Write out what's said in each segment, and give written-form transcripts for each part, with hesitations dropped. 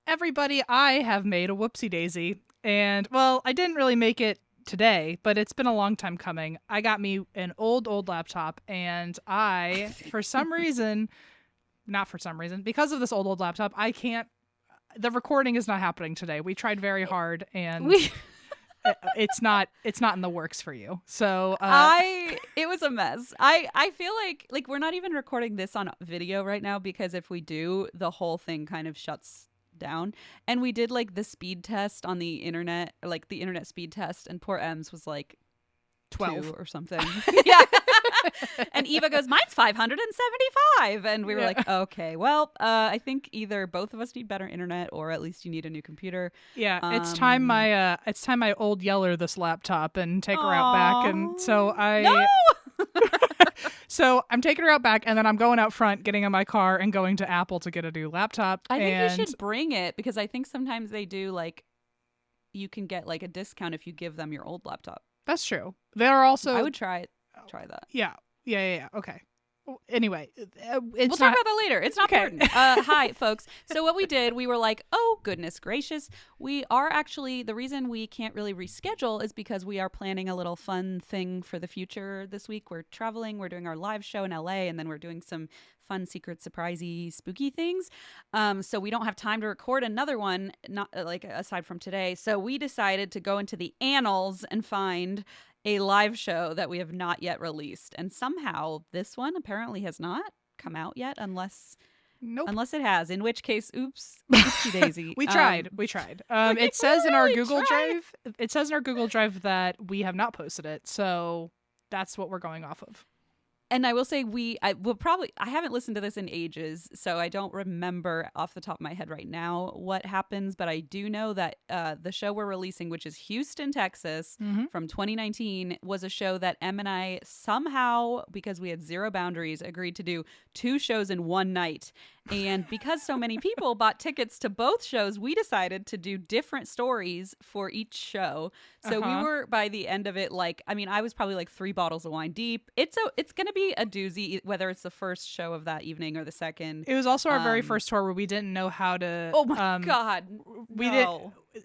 Everybody, I have made a whoopsie daisy. And, well, I didn't really make it today, but it's been a long time coming. I got me an old laptop, and I, for some reason, not for some reason, because of this old laptop, I can't, the recording is not happening today. We tried very hard, and it's not in the works for you. So it was a mess. I feel like we're not even recording this on video right now, because if we do, the whole thing kind of shuts down. And we did like the speed test on the internet, like the internet speed test, and poor Ems was like 12 or something. Yeah. And Eva goes, mine's 575, and we were like, okay, well, I think either both of us need better internet, or at least you need a new computer. It's time I old yeller this laptop and take her out back. And so so I'm taking her out back, and then I'm going out front, getting in my car, and going to Apple to get a new laptop. I think you should bring it, because I think sometimes they do, like, you can get like a discount if you give them your old laptop. That's true. There are also, I would try that. Yeah. Okay. Anyway, we'll talk about that later. It's not important. Hi, folks. So what we did, we were like, oh, goodness gracious. We are actually, the reason we can't really reschedule is because we are planning a little fun thing for the future this week. We're traveling. We're doing our live show in LA, and then we're doing some fun, secret, surprisey, spooky things. So we don't have time to record another one, not like aside from today. So we decided to go into the annals and find a live show that we have not yet released, and somehow this one apparently has not come out yet, unless it has, in which case, oopsie daisy. we tried. It says in our Google Drive that we have not posted it, so that's what we're going off of. And I will say I haven't listened to this in ages, so I don't remember off the top of my head right now what happens, but I do know that the show we're releasing, which is Houston, Texas, from 2019, was a show that Em and I somehow, because we had zero boundaries, agreed to do 2 shows in one night. And because so many people bought tickets to both shows, we decided to do different stories for each show. So we were, by the end of it, like, I mean, I was probably like 3 bottles of wine deep. It's going to be a doozy, whether it's the first show of that evening or the second. It was also our very first tour where we didn't know how to. Oh my God.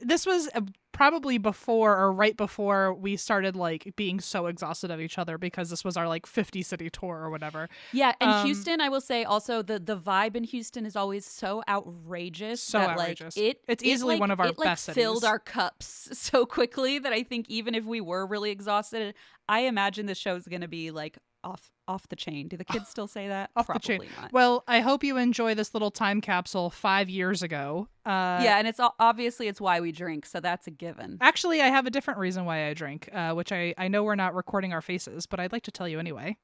This was probably before or right before we started like being so exhausted of each other, because this was our like 50 city tour or whatever. Yeah. And Houston, I will say also the vibe in Houston is always so outrageous. Like, it's easily one of our best cities. It filled our cups so quickly that I think even if we were really exhausted, I imagine the show's going to be like off the chain. Do the kids still say that? Off Probably the chain. Not. Well, I hope you enjoy this little time capsule 5 years ago. Yeah, and it's obviously it's why we drink, so that's a given. Actually, I have a different reason why I drink, which I know we're not recording our faces, but I'd like to tell you anyway.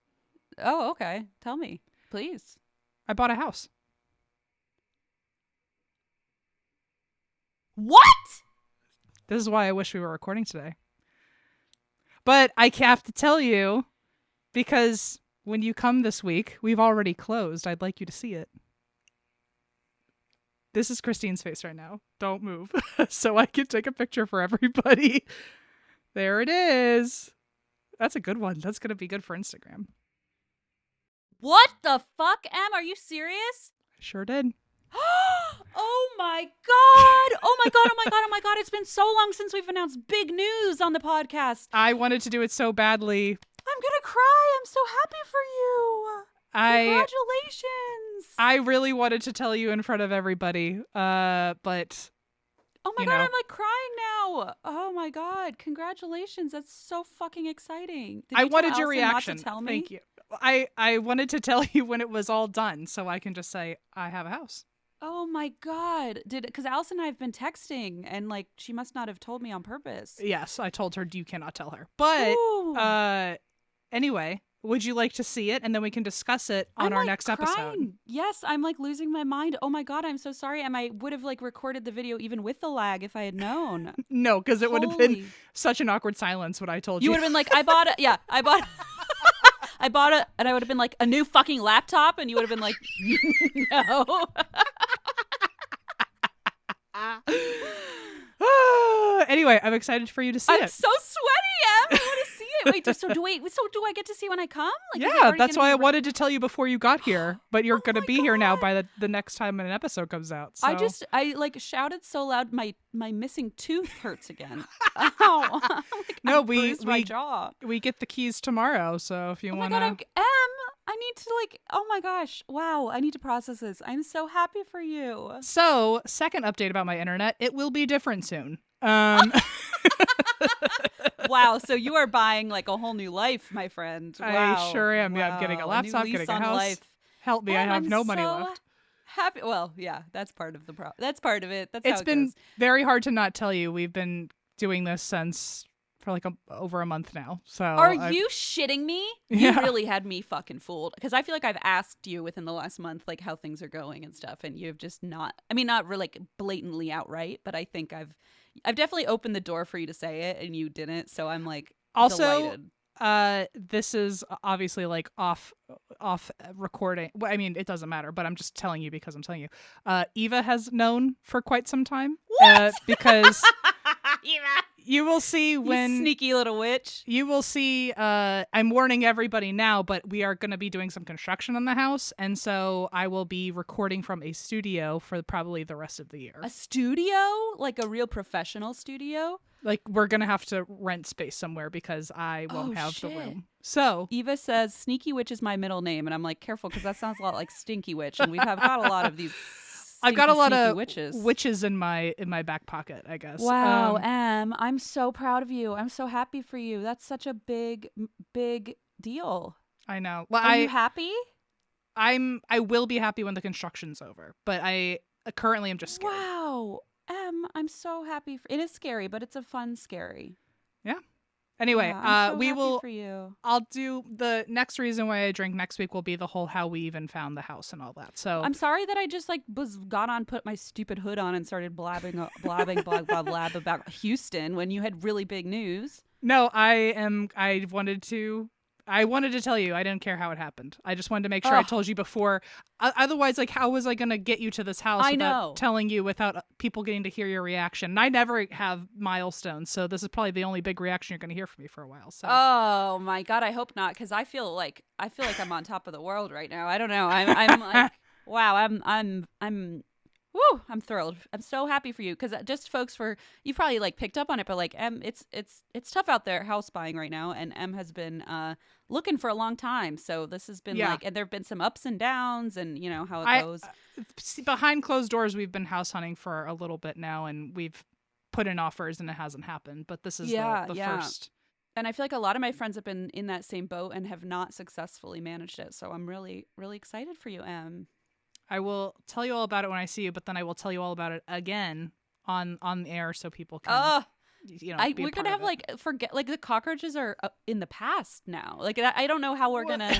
Oh, okay. Tell me, please. I bought a house. What? This is why I wish we were recording today. But I have to tell you, because when you come this week, we've already closed. I'd like you to see it. This is Christine's face right now. Don't move. So I can take a picture for everybody. There it is. That's a good one. That's going to be good for Instagram. What the fuck, Em? Are you serious? I sure did. Oh my God. Oh my God. Oh my God. Oh my God. It's been so long since we've announced big news on the podcast. I wanted to do it so badly. I'm going to cry. I'm so happy for you. Congratulations. I really wanted to tell you in front of everybody, but... Oh my God, I'm like crying now. Oh my God, congratulations. That's so fucking exciting. I wanted your reaction. Not to tell me? Thank you. I wanted to tell you when it was all done, so I can just say, I have a house. Oh my God. Because Allison and I have been texting, and like she must not have told me on purpose. Yes, I told her you cannot tell her. But anyway, would you like to see it? And then we can discuss it on our next episode. Yes, I'm like losing my mind. Oh my God, I'm so sorry. And I would have like recorded the video even with the lag if I had known. No, because it would have been such an awkward silence when I told you. You would have been like, I bought it. Yeah, I bought it. And I would have been like, a new fucking laptop. And you would have been like, no. Anyway, I'm excited for you to see I'm it. so sweaty, Em. I want to see it. Wait, so do I get to see when I come? Like, Yeah, that's why I wanted to tell you before you got here. But you're going to be here now by the next time an episode comes out. So. I like shouted so loud my missing tooth hurts again. Ow. No, I bruised my jaw. We get the keys tomorrow. So if you want to. Oh my God, I need to oh my gosh. Wow. I need to process this. I'm so happy for you. So, second update about my internet. It will be different soon. Wow. So you are buying like a whole new life, my friend. Wow. I sure am. Wow. Yeah, I'm getting a laptop, getting a house. Life. Help me. I have no money left. Happy. Well, yeah, that's part of the That's part of it. That's it's how it been goes. very hard to not tell you. We've been doing this for like over a month now. So are you shitting me? Yeah. You really had me fucking fooled, because I feel like I've asked you within the last month like how things are going and stuff, and you've just not. I mean, not really like blatantly outright, but I think I've definitely opened the door for you to say it, and you didn't. So I'm like also delighted. This is obviously like off recording. Well, I mean, it doesn't matter, but I'm just telling you because I'm telling you. Eva has known for quite some time. What? Because Eva. You will see when you sneaky little witch. You will see. I'm warning everybody now, but we are going to be doing some construction on the house, and so I will be recording from a studio for probably the rest of the year. A studio, like a real professional studio. Like we're gonna have to rent space somewhere because I won't have the room. So Eva says Sneaky Witch is my middle name, and I'm like, careful, because that sounds a lot like Stinky Witch, and got a lot of these. I've got a lot of witches in my back pocket, I guess. Wow, I'm so proud of you. I'm so happy for you. That's such a big deal. I know. Well, Are you happy? I will be happy when the construction's over, but I currently am just scared. Wow, I'm so happy. It is scary, but it's a fun scary. Yeah. Anyway, I'm so we happy will. For you. I'll do the next reason why I drink next week will be the whole how we even found the house and all that. So I'm sorry that I just put my stupid hood on and started blabbing about Houston when you had really big news. No, I wanted to tell you. I didn't care how it happened. I just wanted to make sure I told you before. Otherwise, like, how was I going to get you to this house without telling you, without people getting to hear your reaction? And I never have milestones, so this is probably the only big reaction you're going to hear from me for a while. So. Oh my God, I hope not, because I feel like I'm on top of the world right now. I don't know. I'm like, wow. Woo! I'm thrilled. I'm so happy for you, because just folks, you probably like picked up on it, but like it's tough out there house buying right now, and has been looking for a long time. So this has been and there've been some ups and downs, and you know how it goes. Behind closed doors, we've been house hunting for a little bit now, and we've put in offers, and it hasn't happened. But this is the first. And I feel like a lot of my friends have been in that same boat and have not successfully managed it. So I'm really, really excited for you, Em. I will tell you all about it when I see you, but then I will tell you all about it again on the air so people can. We're gonna have forget the cockroaches are in the past now. Like I don't know how we're gonna.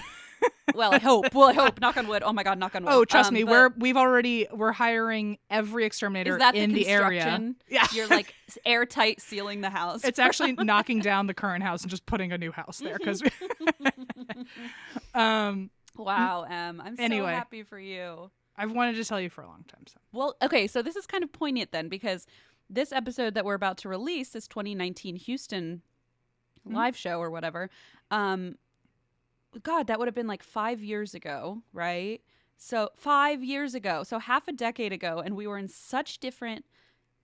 Well, I hope. Knock on wood. Oh my God, knock on wood. Oh, trust me, we're hiring every exterminator in the area. Yeah, you're like airtight sealing the house. It's actually knocking down the current house and just putting a new house there because. Wow, I'm so happy for you. I've wanted to tell you for a long time. So. Well, okay, so this is kind of poignant then, because this episode that we're about to release, this 2019 Houston live show or whatever, God, that would have been like 5 years ago, right? So 5 years ago, so half a decade ago, and we were in such different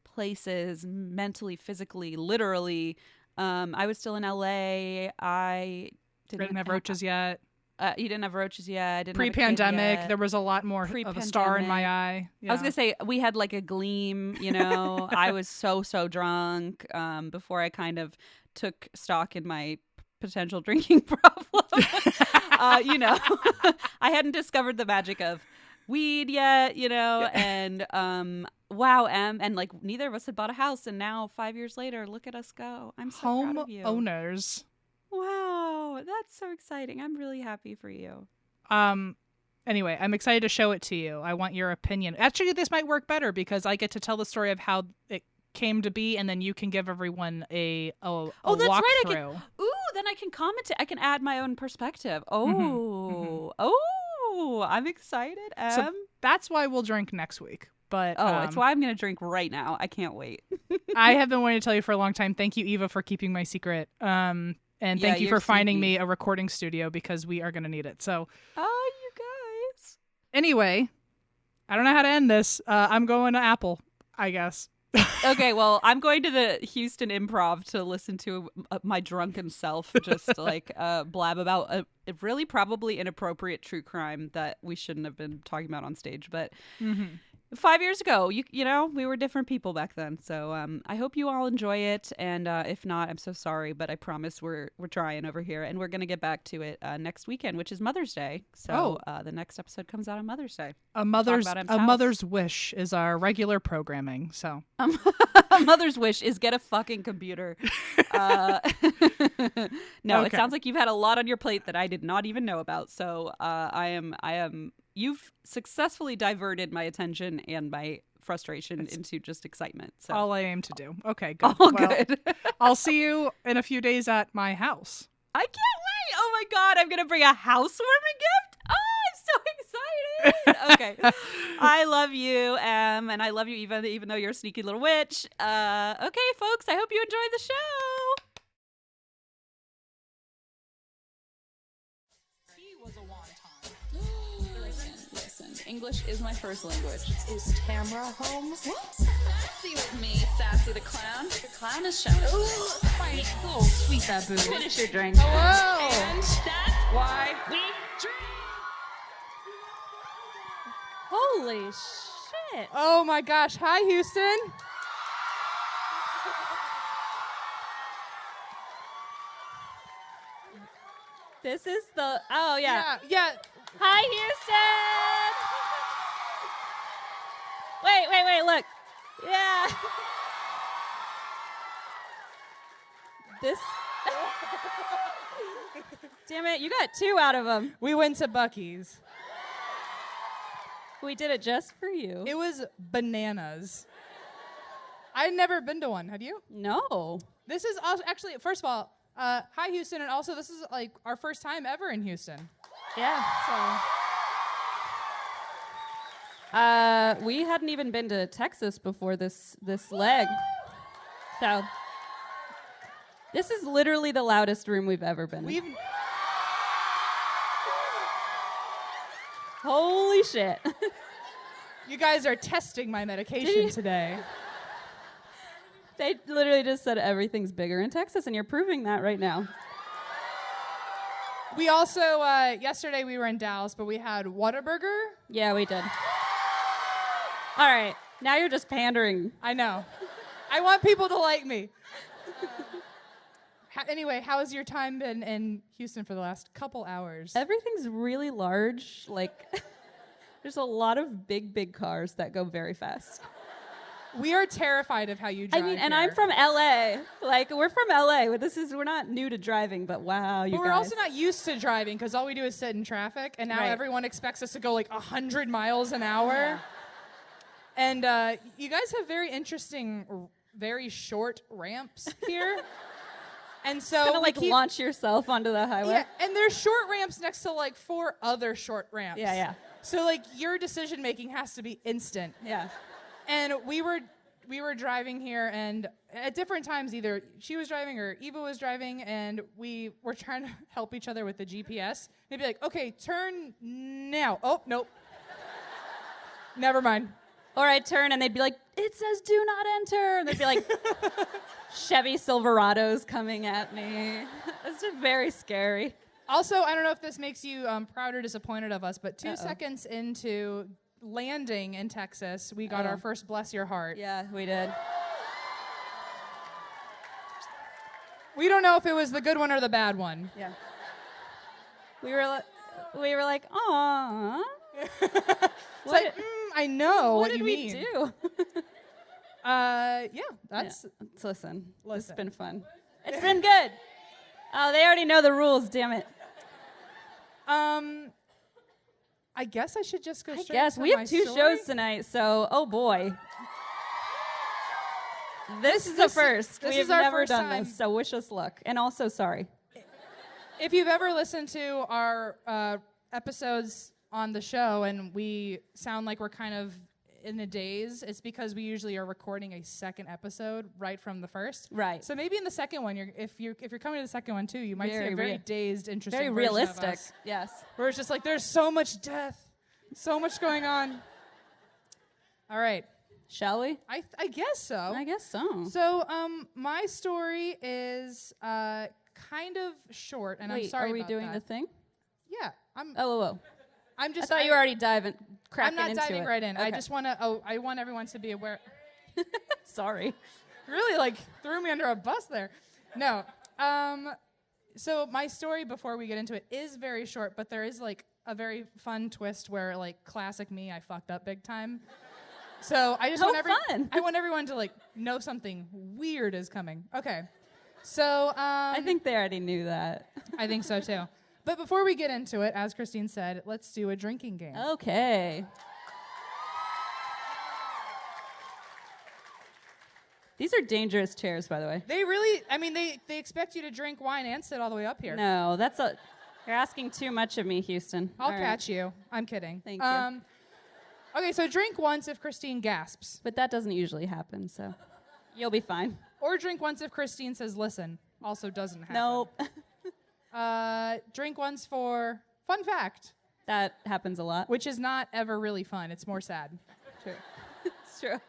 places, mentally, physically, literally. I was still in LA. I didn't have roaches yet. You didn't have roaches yet. I didn't Pre-pandemic, there was a lot more of a star in my eye. Yeah. I was going to say, we had like a gleam, you know. I was so drunk before I kind of took stock in my potential drinking problem. You know, I hadn't discovered the magic of weed yet, you know, and wow, and like neither of us had bought a house, and now 5 years later, look at us go. I'm so proud of you. Homeowners. Wow, that's so exciting. I'm really happy for you. Anyway, I'm excited to show it to you. I want your opinion. Actually, this might work better because I get to tell the story of how it came to be, and then you can give everyone a that's right. Then I can comment it. I can add my own perspective. Oh, I'm excited. So that's why we'll drink next week. But it's why I'm going to drink right now. I can't wait. I have been wanting to tell you for a long time. Thank you, Eva, for keeping my secret. And thank you for finding me a recording studio because we are going to need it. So, oh, you guys. Anyway, I don't know how to end this. I'm going to Apple, I guess. Okay, well, I'm going to the Houston Improv to listen to my drunken self just like blab about a really probably inappropriate true crime that we shouldn't have been talking about on stage. But 5 years ago, you know, we were different people back then. So I hope you all enjoy it. And if not, I'm so sorry. But I promise we're trying over here. And we're going to get back to it next weekend, which is Mother's Day. So the next episode comes out on Mother's Day. A mother's wish is our regular programming. So a mother's wish is get a fucking computer. No, It sounds like you've had a lot on your plate that I did not even know about. So I am. You've successfully diverted my attention and my frustration into just excitement. So all I aim to do. Okay, good. Good. I'll see you in a few days at my house. I can't wait. Oh my God, I'm going to bring a housewarming gift. Oh, I'm so excited. Okay. I love you, and I love you even though you're a sneaky little witch. Okay, folks, I hope you enjoyed the show. English is my first language. Is Tamra home? What? Sassy with me, Sassy the clown. The clown is showing. Ooh, fight. Oh, sweet baboon. Finish your drink. Hello. And that's why we drink. Holy shit. Oh my gosh. Hi, Houston. This is the, oh yeah. Yeah. Hi, Houston. Wait, look. Yeah. This. Damn it, you got 2 out of them. We went to Buc-ee's. We did it just for you. It was bananas. I'd never been to one. Have you? No. This is actually, first of all, hi, Houston. And also, this is like our first time ever in Houston. Yeah. So. We hadn't even been to Texas before this leg. So. This is literally the loudest room we've ever been in. Holy shit. You guys are testing my medication today. They literally just said everything's bigger in Texas, and you're proving that right now. We also, yesterday we were in Dallas, but we had Whataburger. Yeah, we did. All right, now you're just pandering. I know. I want people to like me. Anyway, how has your time been in Houston for the last couple hours? Everything's really large. Like, there's a lot of big cars that go very fast. We are terrified of how you drive. I mean, and I'm from LA. Like, we're from LA. We're not new to driving, but wow, you guys. But we're also not used to driving because all we do is sit in traffic, and now everyone expects us to go like 100 miles an hour. Yeah. And you guys have very interesting, very short ramps here. And so kind of like launch yourself onto the highway. Yeah, and there's short ramps next to like 4 other short ramps. Yeah. So like your decision making has to be instant. Yeah. And we were driving here, and at different times either she was driving or Eva was driving, and we were trying to help each other with the GPS. They'd be like, "Okay, turn now." Oh, nope. Never mind. Or I'd turn and they'd be like, "It says do not enter." And they'd be like Chevy Silverados coming at me. It's just very scary. Also, I don't know if this makes you proud or disappointed of us, but 2 seconds into landing in Texas, we got our first bless your heart. Yeah, we did. We don't know if it was the good one or the bad one. Yeah. We were like, "Aw." I know what you What mean. did we do? That's... Yeah. Listen, it's been fun. It's been good. Oh, they already know the rules, damn it. I guess I should just go straight I guess. into We have my 2 story. shows tonight, so, oh boy. This is the first. This We is have our never first done time. this, so wish us luck. And also, sorry. If you've ever listened to our episodes on the show and we sound like we're kind of in a daze, it's because we usually are recording a second episode right from the first. Right. So maybe in the second one, if you're coming to the second one too, you might see Very a very real. dazed, interesting Very version of realistic. us, Yes. where it's just like there's so much death, so much going on. All right. Shall we? I guess so. I guess so. So my story is kind of short, and Wait, I'm sorry are we about doing that. the thing? Yeah, I'm. Oh. I'm I just. thought you were already cracking I'm not into diving it. right in. I Okay. just want to. Oh, I want everyone to be aware. Sorry. Really, like threw me under a bus there. No. So my story, before we get into it, is very short, but there is like a very fun twist where, like, classic me, I fucked up big time. So I just fun. I want everyone to like know something weird is coming. Okay. So I think they already knew that. I think so too. But before we get into it, as Christine said, let's do a drinking game. Okay. These are dangerous chairs, by the way. They really, I mean, they expect you to drink wine and sit all the way up here. No, you're asking too much of me, Houston. I'll All right. catch you. I'm kidding. Thank you. Okay, so drink once if Christine gasps. But that doesn't usually happen, so you'll be fine. Or drink once if Christine says listen. Also doesn't happen. Nope. Drink once for fun fact, That happens a lot. which is not ever really fun. It's more sad. True. It's true.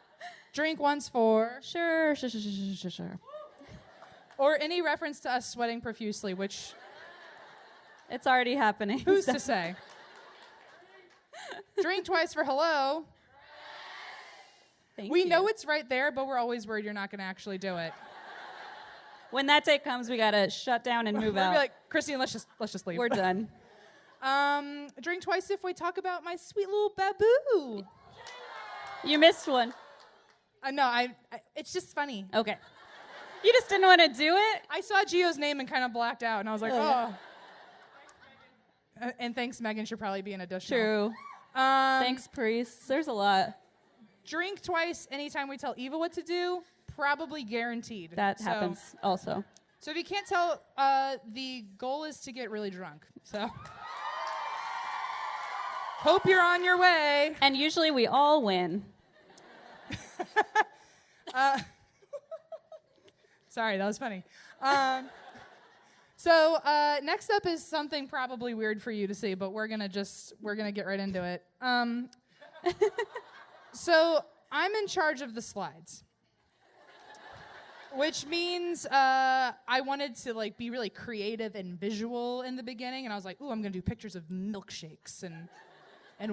Drink once for, Sure. or any reference to us sweating profusely, which It's already happening. who's so- to say? Drink twice for hello. Thank We you. know it's right there, but we're always worried you're not going to actually do it. When that day comes, we gotta shut down and move We'll out. be like, Christine, let's just leave. We're done. Drink twice if we talk about my sweet little baboo. You missed one. No, I it's just funny. Okay. You just didn't want to do it? I saw Gio's name and kind of blacked out, and I was like, oh. And thanks, Megan, should probably be an additional. True. Thanks, priests. There's a lot. Drink twice anytime we tell Eva what to do, probably guaranteed. That happens also. So if you can't tell, the goal is to get really drunk. So hope you're on your way. And usually we all win. Sorry, that was funny. So next up is something probably weird for you to see, but we're gonna get right into it. So I'm in charge of the slides, which means I wanted to like be really creative and visual in the beginning, and I was like, ooh, I'm gonna do pictures of milkshakes and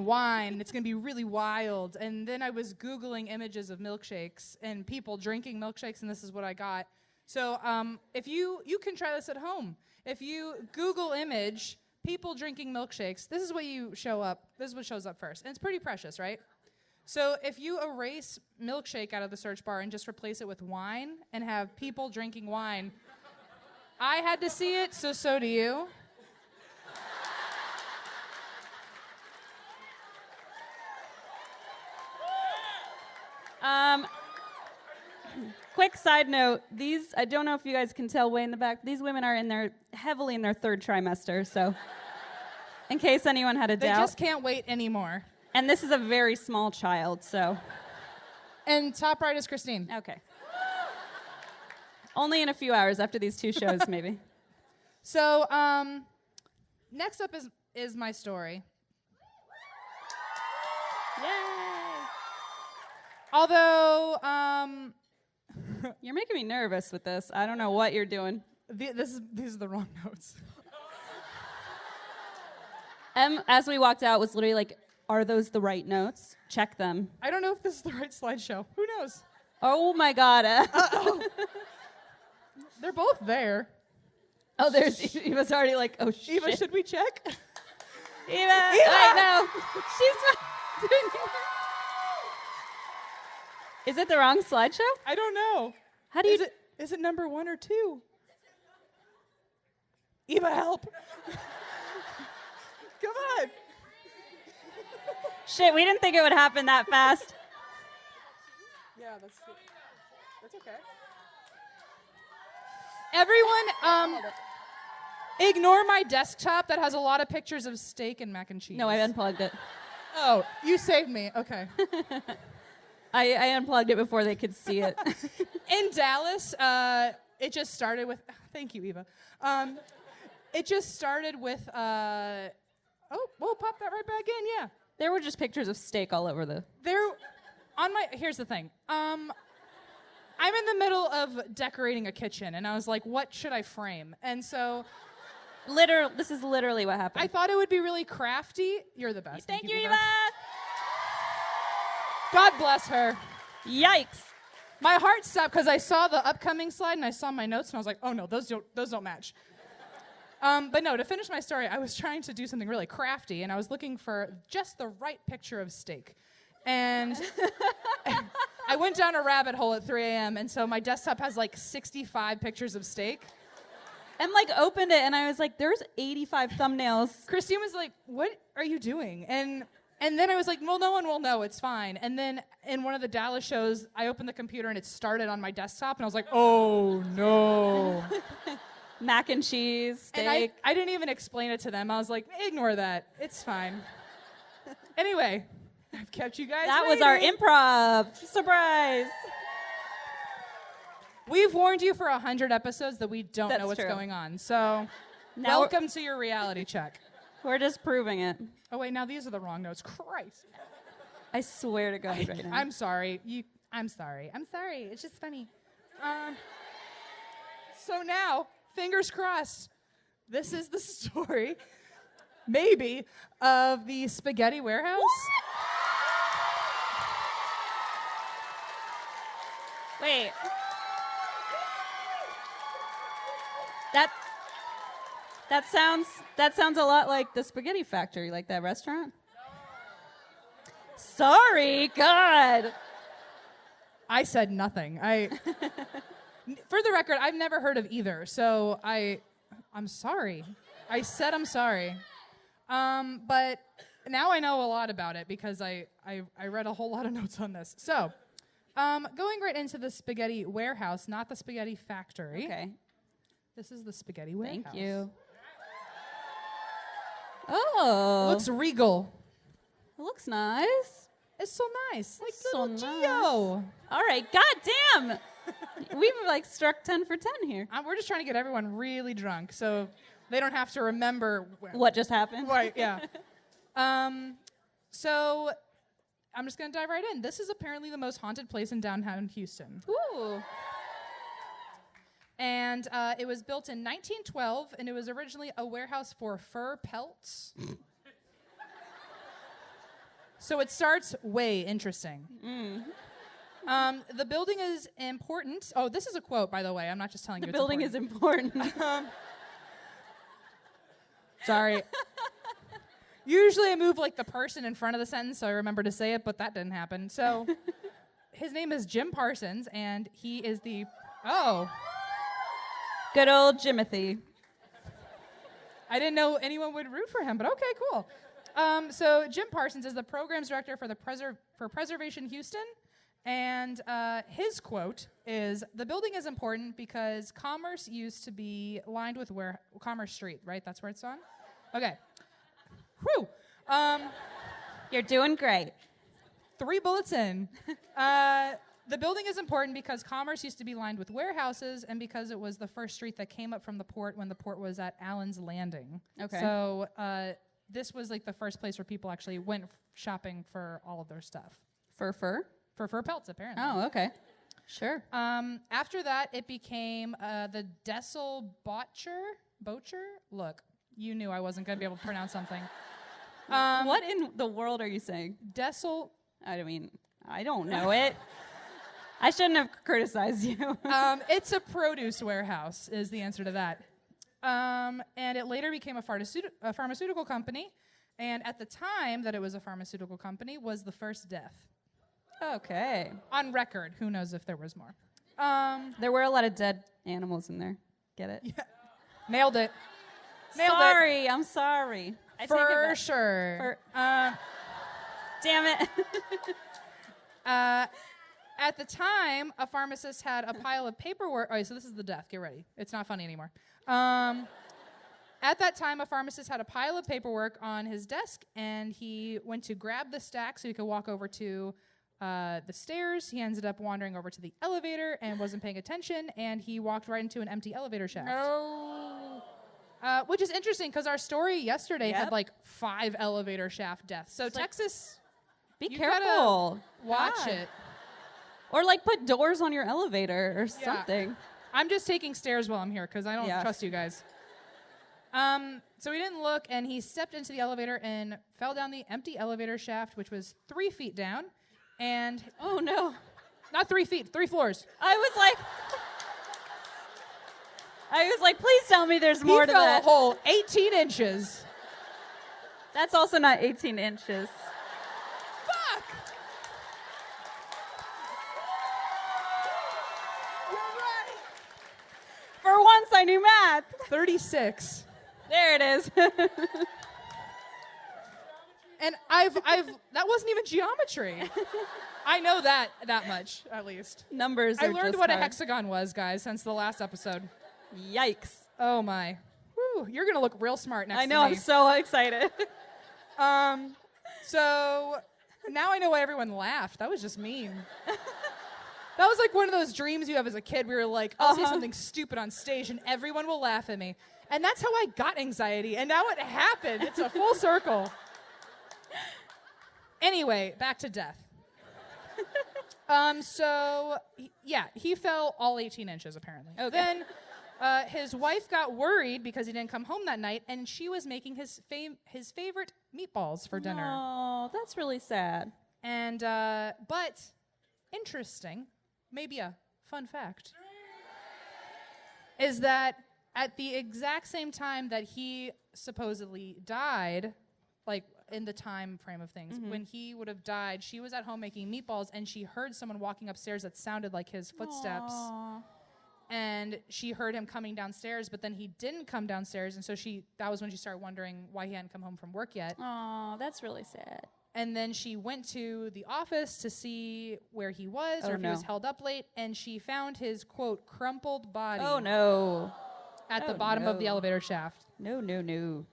wine, and it's gonna be really wild. And then I was Googling images of milkshakes and people drinking milkshakes, and this is what I got. So if you can try this at home. If you Google image people drinking milkshakes, this is what shows up first. And it's pretty precious, right? So if you erase milkshake out of the search bar and just replace it with wine and have people drinking wine, I had to see it, so do you. Quick side note, I don't know if you guys can tell way in the back, these women are heavily in their third trimester, so in case anyone had a They doubt. just can't wait anymore. And this is a very small child, so. And top right is Christine. Okay. Only in a few hours after these two shows, maybe. So next up is my story. Yay! Although You're making me nervous with this. I don't know what you're doing. these are the wrong notes. As we walked out, was literally like, are those the right notes? Check them. I don't know if this is the right slideshow. Who knows? Oh my God. They're both there. Oh, Eva's already like, oh shit. Eva, should we check? Eva! I know. She's not doing it. Is it the wrong slideshow? I don't know. How do you... Is it number 1 or 2? Eva, help. Come on. Shit, we didn't think it would happen that fast. Yeah, that's okay. Everyone, ignore my desktop that has a lot of pictures of steak and mac and cheese. No, I unplugged it. Oh, you saved me. Okay. I unplugged it before they could see it. In Dallas, it just started with. Thank you, Eva. It just started with. We'll pop that right back in. Yeah. There were just pictures of steak all over the. Here's the thing. I'm in the middle of decorating a kitchen, and I was like, what should I frame? And so. This is literally what happened. I thought it would be really crafty. You're the best. Thank you, Eva. God bless her. Yikes. My heart stopped because I saw the upcoming slide and I saw my notes and I was like, oh no, those don't match. But no, to finish my story, I was trying to do something really crafty and I was looking for just the right picture of steak. And I went down a rabbit hole at 3 a.m. and so my desktop has like 65 pictures of steak. And like opened it and I was like, there's 85 thumbnails. Christine was like, what are you doing? And then I was like, well, no one will know. It's fine. And then in one of the Dallas shows, I opened the computer and it started on my desktop. And I was like, oh, no. Mac and cheese, steak. And I didn't even explain it to them. I was like, ignore that. It's fine. Anyway, I've kept you guys That waiting. was our improv. Surprise. We've warned you for 100 episodes that we don't That's know what's true. going on. So Now welcome to your reality check. we're just proving it. Oh, wait, now these are the wrong notes. Christ. I swear to God right now. I'm sorry. I'm sorry. It's just funny. So now, fingers crossed, this is the story, maybe, of the spaghetti warehouse. Wait. That sounds a lot like the Spaghetti Factory, like that restaurant. Sorry, God. I said nothing. For the record, I've never heard of either, so I'm sorry. I said I'm sorry. But now I know a lot about it because I read a whole lot of notes on this. So, going right into the spaghetti warehouse, not the spaghetti factory. Okay. This is the spaghetti warehouse. Thank you. Oh. Looks regal. It looks nice. It's so nice. Like So little nice. Geo. All right. God damn. We've like struck 10 for 10 here. We're just trying to get everyone really drunk so they don't have to remember What just happened? Right, yeah. So I'm just going to dive right in. This is apparently the most haunted place in downtown Houston. Ooh. And it was built in 1912, and it was originally a warehouse for fur pelts. So it starts way interesting. The building is important. Oh, this is a quote, by the way. I'm not just telling you The it's building important. is important. Sorry. Usually I move like the person in front of the sentence so I remember to say it, but that didn't happen. So his name is Jim Parsons, and he is the... Oh. Good old Jimothy. I didn't know anyone would root for him, but okay, cool. So Jim Parsons is the programs director for for Preservation Houston, and his quote is, "The building is important because Commerce used to be lined with Commerce Street, right? That's where it's on? Okay. Whew. You're doing great. 3 bullets in. The building is important because Commerce used to be lined with warehouses and because it was the first street that came up from the port when the port was at Allen's Landing. Okay. So this was like the first place where people actually went shopping for all of their stuff. For fur? For fur pelts, apparently. Oh, okay. Sure. After that, it became the Dessel Bocher? Look, you knew I wasn't going to be able to pronounce something. What in the world are you saying? Dessel... I mean, I don't know it. I shouldn't have criticized you. It's a produce warehouse is the answer to that. And it later became a pharmaceutical company. And at the time that it was a pharmaceutical company was the first death. Okay. On record. Who knows if there was more. There were a lot of dead animals in there. Get it? Yeah. Nailed it. Sorry, I'm sorry. I take it For back. sure. Damn it. At the time, a pharmacist had a pile of paperwork. Oh, so this is the death. Get ready. It's not funny anymore. At that time, a pharmacist had a pile of paperwork on his desk, and he went to grab the stack so he could walk over to the stairs. He ended up wandering over to the elevator and wasn't paying attention, and he walked right into an empty elevator shaft. No. Which is interesting because our story yesterday Yep. had like 5 elevator shaft deaths. So It's like, Texas, Be you careful. gotta watch God. it. Or like put doors on your elevator or something. I'm just taking stairs while I'm here because I don't trust you guys. So he didn't look, and he stepped into the elevator and fell down the empty elevator shaft, which was 3 feet down, and Oh no. not 3 feet, 3 floors. I was like, please tell me there's more He to fell that. a whole 18 inches. That's also not 18 inches. Fuck! You're right. For once, I knew math. 36. There it is. And that wasn't even geometry. I know that much, at least. Numbers. I are learned just what a hard. hexagon was, guys, since the last episode. Yikes! Oh my. Whew, you're gonna look real smart next I know. to I'm me. so excited. So now I know why everyone laughed. That was just mean. That was like one of those dreams you have as a kid where you're like, I'll say something stupid on stage and everyone will laugh at me. And that's how I got anxiety. And now it happened. It's a full circle. Anyway, back to death. He fell all 18 inches apparently. Okay. Then his wife got worried because he didn't come home that night, and she was making his favorite meatballs for dinner. Oh, that's really sad. And but interesting, maybe a fun fact, is that at the exact same time that he supposedly died, like in the time frame of things, when he would have died, she was at home making meatballs, and she heard someone walking upstairs that sounded like his footsteps. Aw. And she heard him coming downstairs, but then he didn't come downstairs, and so that was when she started wondering why he hadn't come home from work yet. Oh, that's really sad. And then she went to the office to see where he was or if he was held up late, and she found his, quote, crumpled body Oh no. at the bottom of the no. elevator shaft. No, no, no.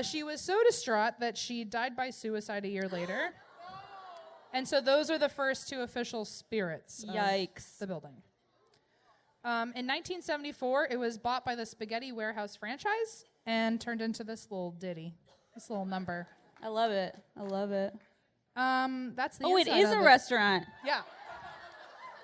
She was so distraught that she died by suicide a year later. And so those are the first 2 official spirits Yikes. of the building. In 1974, it was bought by the Spaghetti Warehouse franchise and turned into this little ditty, this little number. I love it. I love it. That's the Oh, it inside is of a it. restaurant. Yeah,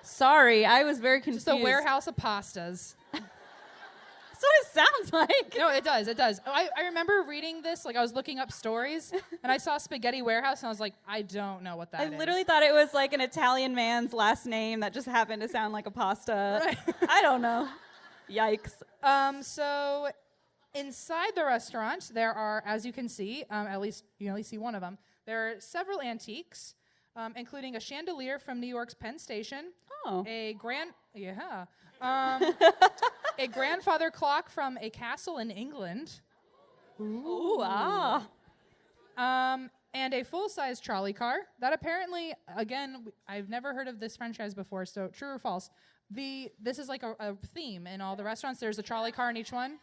Sorry, I was very confused. just a warehouse of pastas. That's what it sounds like. No, it does. It does. I remember reading this, like I was looking up stories, and I saw Spaghetti Warehouse, and I was like, I don't know what that is. I literally thought it was like an Italian man's last name that just happened to sound like a pasta. Right. I don't know. Yikes. So inside the restaurant, there are, as you can see, at least you can at least see one of them. There are several antiques, including a chandelier from New York's Penn Station, Oh. a grandfather clock from a castle in England, Ooh, ah. and a full-size trolley car that apparently, again, I've never heard of this franchise before, so true or false, this is like a theme in all the restaurants. There's a trolley car in each one.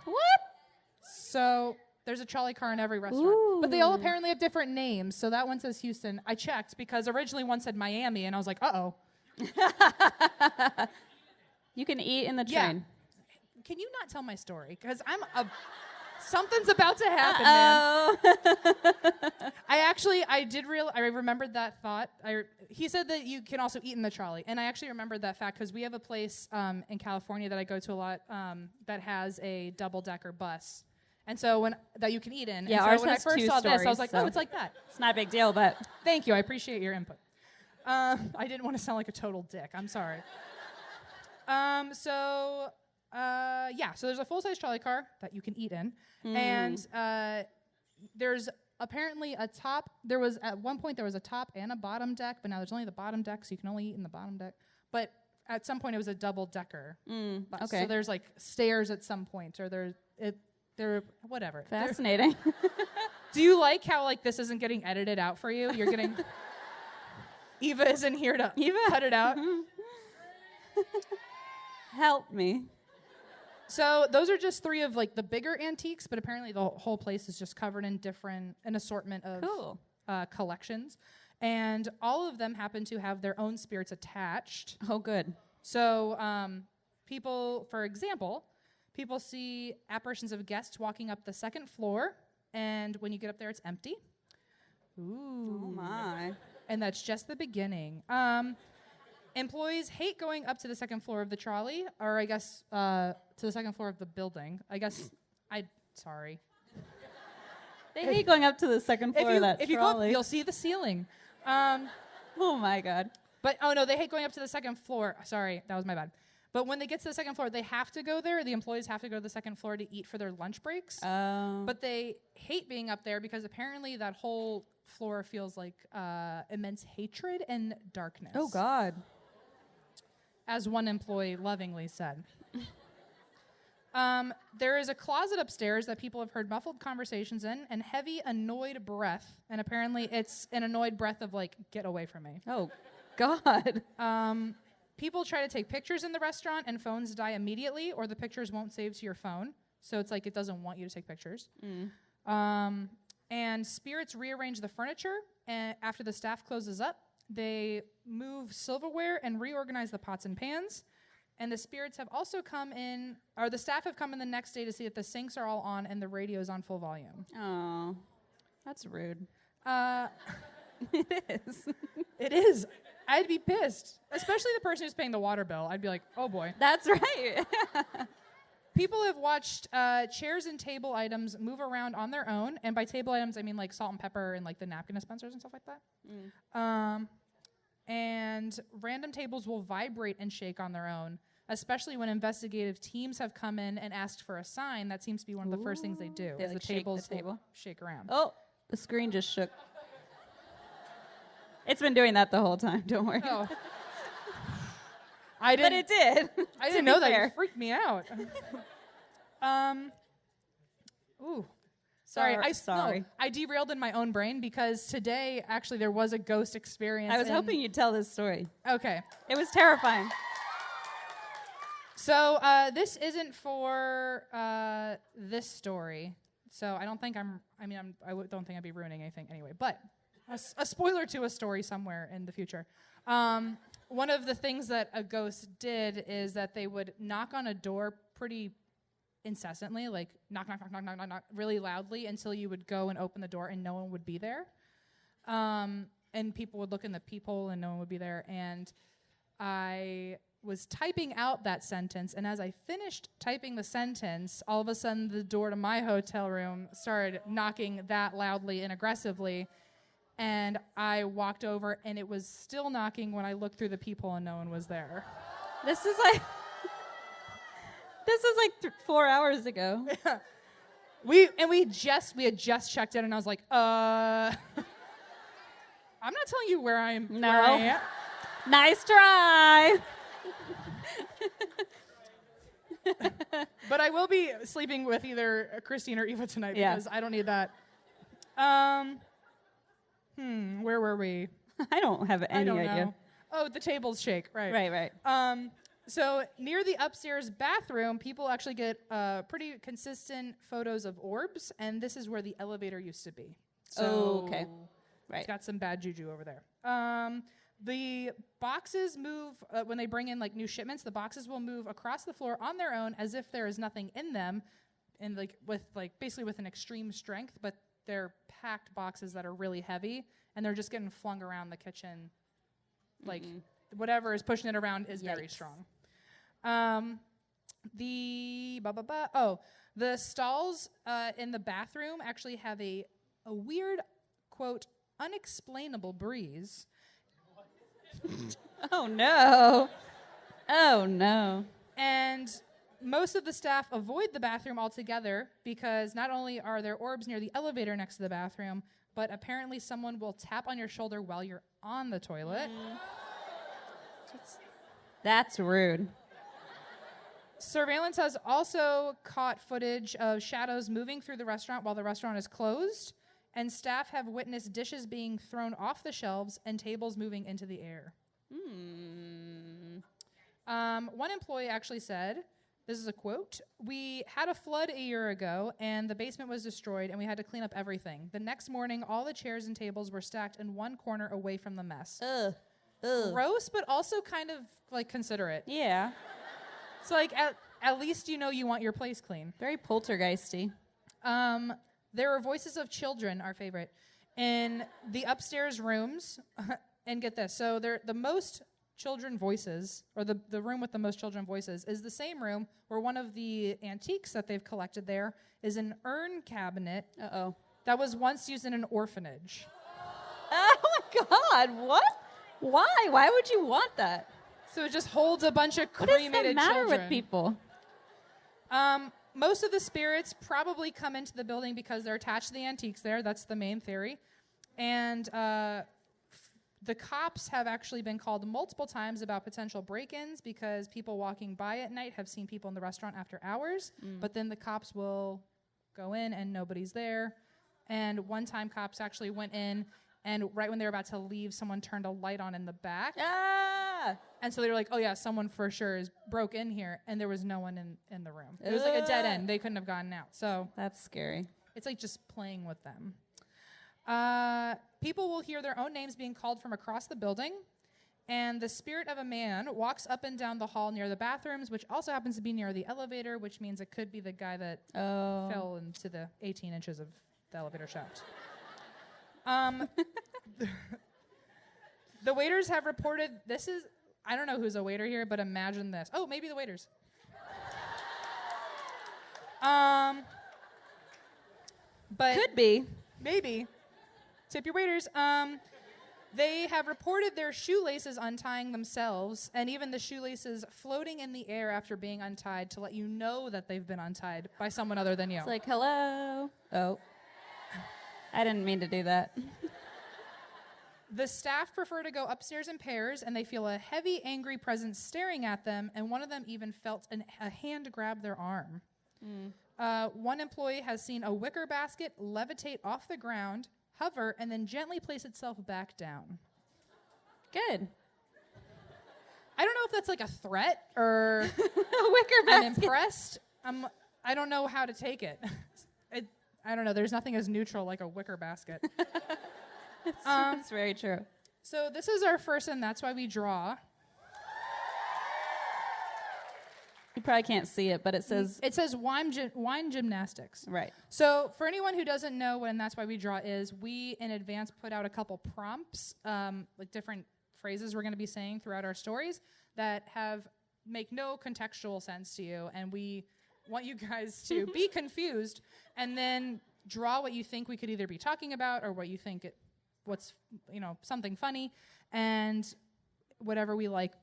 What? So there's a trolley car in every restaurant. But they all apparently have different names. So that one says Houston. I checked because originally one said Miami, and I was like, uh-oh. You can eat in the Yeah. train. Can you not tell my story? Because something's about to happen, man. I remembered that thought. He said that you can also eat in the trolley. And I actually remembered that fact because we have a place in California that I go to a lot that has a double-decker bus. And so that you can eat in. Yeah, and so ours when I has first 2 saw this, I was stories, like, so- oh, it's like that. It's not a big deal, but Thank you. I appreciate your input. I didn't want to sound like a total dick. I'm sorry. So there's a full-size trolley car that you can eat in. And there's apparently a top. At one point, there was a top and a bottom deck, but now there's only the bottom deck, so you can only eat in the bottom deck. But at some point, it was a double-decker bus. okay. So there's like stairs at some point, or they're whatever. fascinating. Do you like how like this isn't getting edited out for you? You're getting Eva isn't here to cut it out. Help me. So those are just 3 of like the bigger antiques, but apparently the whole place is just covered in an assortment of Cool. collections. And all of them happen to have their own spirits attached. Oh, good. So people, for example, people see apparitions of guests walking up the second floor, and when you get up there, it's empty. Ooh. Oh, my. And that's just the beginning. Employees hate going up to the second floor of the trolley, or I guess to the second floor of the building. Sorry. They hate going up to the second floor of that if you go up, trolley. you'll see the ceiling. Oh, my God. But, oh, no, they hate going up to the second floor. Sorry, that was my bad. But when they get to the second floor, they have to go there. The employees have to go to the second floor to eat for their lunch breaks. But they hate being up there because apparently that whole floor feels like immense hatred and darkness. Oh, God. As one employee lovingly said. There is a closet upstairs that people have heard muffled conversations in and heavy, annoyed breath. And apparently it's an annoyed breath of, like, get away from me. Oh, God. People try to take pictures in the restaurant and phones die immediately, or the pictures won't save to your phone. So it's like it doesn't want you to take pictures. And spirits rearrange the furniture after the staff closes up. They move silverware and reorganize the pots and pans. And the spirits have also come in, or the staff have come in the next day to see that the sinks are all on and the radio's on full volume. Oh, that's rude. It is. It is. I'd be pissed, especially the person who's paying the water bill. I'd be like, oh boy. That's right. People have watched chairs and table items move around on their own. And by table items, I mean like salt and pepper and like the napkin dispensers and stuff like that. And random tables will vibrate and shake on their own, especially when investigative teams have come in and asked for a sign. That seems to be one of the first things they do. They is like the shake tables the table? will shake around. Oh, the screen just shook. It's been doing that the whole time. Don't worry. Oh. But it did. I didn't know that. It freaked me out. Ooh. Sorry. I derailed in my own brain because today, actually, there was a ghost experience. I was hoping you'd tell this story. Okay. It was terrifying. So this isn't for this story. So I don't think don't think I'd be ruining anything anyway. But a spoiler to a story somewhere in the future. One of the things that a ghost did is that they would knock on a door pretty incessantly, like knock, knock, knock, knock, knock, knock, knock, really loudly until you would go and open the door and no one would be there. And people would look in the peephole and no one would be there. And I was typing out that sentence, and as I finished typing the sentence, all of a sudden the door to my hotel room started knocking that loudly and aggressively. And I walked over, and it was still knocking when I looked through the peephole, and no one was there. This is like 4 hours ago. Yeah. We had just checked in, and I was like, I'm not telling you where I am. No. Where I am. Nice try. But I will be sleeping with either Christine or Eva tonight because I don't need that. Where were we? I don't have any idea. Know. Oh, the tables shake. Right. Right. So near the upstairs bathroom, people actually get pretty consistent photos of orbs, and this is where the elevator used to be. So okay. Right. It's got some bad juju over there. The boxes move when they bring in like new shipments. The boxes will move across the floor on their own as if there is nothing in them, and basically with an extreme strength. But they're packed boxes that are really heavy, and they're just getting flung around the kitchen. Like whatever is pushing it around is very strong. The stalls in the bathroom actually have a weird, quote, unexplainable breeze. Oh, no. Oh, no. And most of the staff avoid the bathroom altogether because not only are there orbs near the elevator next to the bathroom, but apparently someone will tap on your shoulder while you're on the toilet. That's rude. Surveillance has also caught footage of shadows moving through the restaurant while the restaurant is closed, and staff have witnessed dishes being thrown off the shelves and tables moving into the air. One employee actually said This is a quote. "We had a flood a year ago, and the basement was destroyed, and we had to clean up everything. The next morning, all the chairs and tables were stacked in one corner away from the mess." Ugh. Gross, but also kind of, like, considerate. Yeah. So, like, at least you know you want your place clean. Very poltergeisty. There are voices of children, our favorite, in the upstairs rooms. And get this. So the most children voices, or the room with the most children voices, is the same room where one of the antiques that they've collected there is an urn cabinet Uh-oh. that was once used in an orphanage. Oh, my God. What? Why? Why would you want that? So it just holds a bunch of What is cremated the matter children. with people? Most of the spirits probably come into the building because they're attached to the antiques there. That's the main theory. And the cops have actually been called multiple times about potential break-ins because people walking by at night have seen people in the restaurant after hours, but then the cops will go in and nobody's there. And one time cops actually went in, and right when they were about to leave, someone turned a light on in the back. Ah! And so they were like, oh yeah, someone for sure is broke in here, and there was no one in the room. It was like a dead end. They couldn't have gotten out. So That's scary. it's like just playing with them. People will hear their own names being called from across the building, and the spirit of a man walks up and down the hall near the bathrooms, which also happens to be near the elevator, which means it could be the guy that fell into the 18 inches of the elevator shaft. The waiters have reported, I don't know who's a waiter here, but imagine this. Oh, maybe the waiters. But Could be. maybe. Tip your waiters. They have reported their shoelaces untying themselves, and even the shoelaces floating in the air after being untied to let you know that they've been untied by someone other than you. It's like, hello. Oh. I didn't mean to do that. The staff prefer to go upstairs in pairs, and they feel a heavy, angry presence staring at them, and one of them even felt a hand grab their arm. One employee has seen a wicker basket levitate off the ground, hover, and then gently place itself back down. Good. I don't know if that's like a threat or A wicker I'm basket. impressed. I don't know how to take it. I don't know. There's nothing as neutral like a wicker basket. That's very true. So this is our first, and that's why we draw. You probably can't see it, but it says... It says wine gymnastics. Right. So for anyone who doesn't know what And That's Why We Draw is, we in advance put out a couple prompts, like different phrases we're going to be saying throughout our stories that make no contextual sense to you, and we want you guys to be confused and then draw what you think we could either be talking about or what you think what's something funny, and whatever we like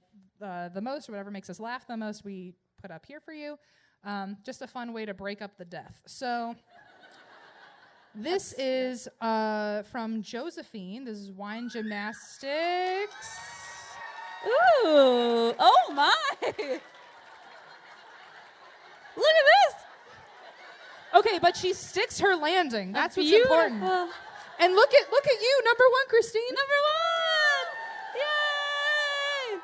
the most or whatever makes us laugh the most, we put up here for you. Just a fun way to break up the death. So this is from Josephine. This is wine gymnastics. Ooh. Oh, my. Look at this. Okay, but she sticks her landing. That's what's Beautiful. important. And look at you, number one, Christine. Number one. Yay.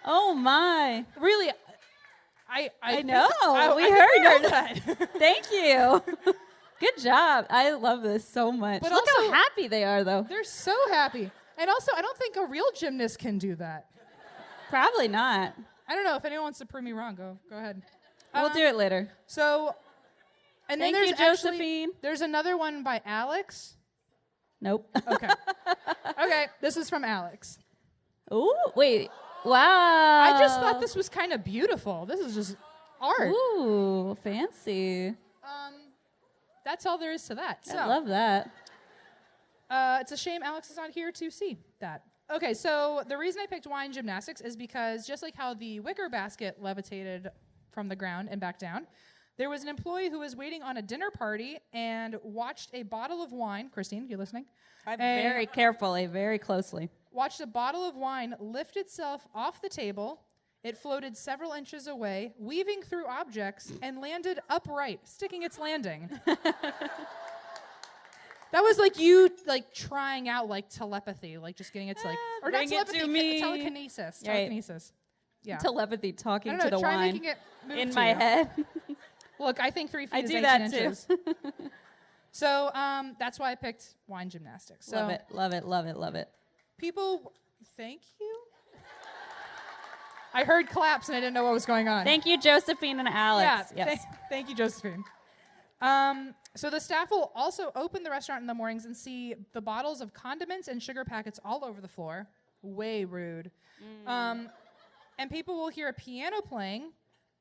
Oh, my. Really, I know. We I heard know her. that. Thank you. Good job. I love this so much. But Look also- how happy they are, though. They're so happy. And also, I don't think a real gymnast can do that. Probably not. I don't know. If anyone wants to prove me wrong, go ahead. We'll do it later. So, and then Thank there's you, actually- Josephine. there's another one by Alex. Nope. Okay. Okay, this is from Alex. Ooh, wait. Wow. I just thought this was kind of beautiful. This is just art. Ooh, fancy. That's all there is to that. So, I love that. it's a shame Alex is not here to see that. Okay, so the reason I picked wine gymnastics is because just like how the wicker basket levitated from the ground and back down, there was an employee who was waiting on a dinner party and watched a bottle of wine. Christine, you listening? Very carefully, very closely. Watched a bottle of wine lift itself off the table. It floated several inches away, weaving through objects, and landed upright, sticking its landing. That was like you trying out telepathy, just getting it to or not Bring it telepathy, to me. telekinesis. Right. Telekinesis. Yeah. Telepathy talking I don't know, to the try wine making it move in to my you. head. Look, I think 3 feet I is do 18 that inches. too. So that's why I picked wine gymnastics. So Love it, love it, love it, love it. people, thank you. I heard claps and I didn't know what was going on. Thank you, Josephine and Alex. Yeah, Yes. thank you, Josephine. So the staff will also open the restaurant in the mornings and see the bottles of condiments and sugar packets all over the floor. Way rude. And people will hear a piano playing.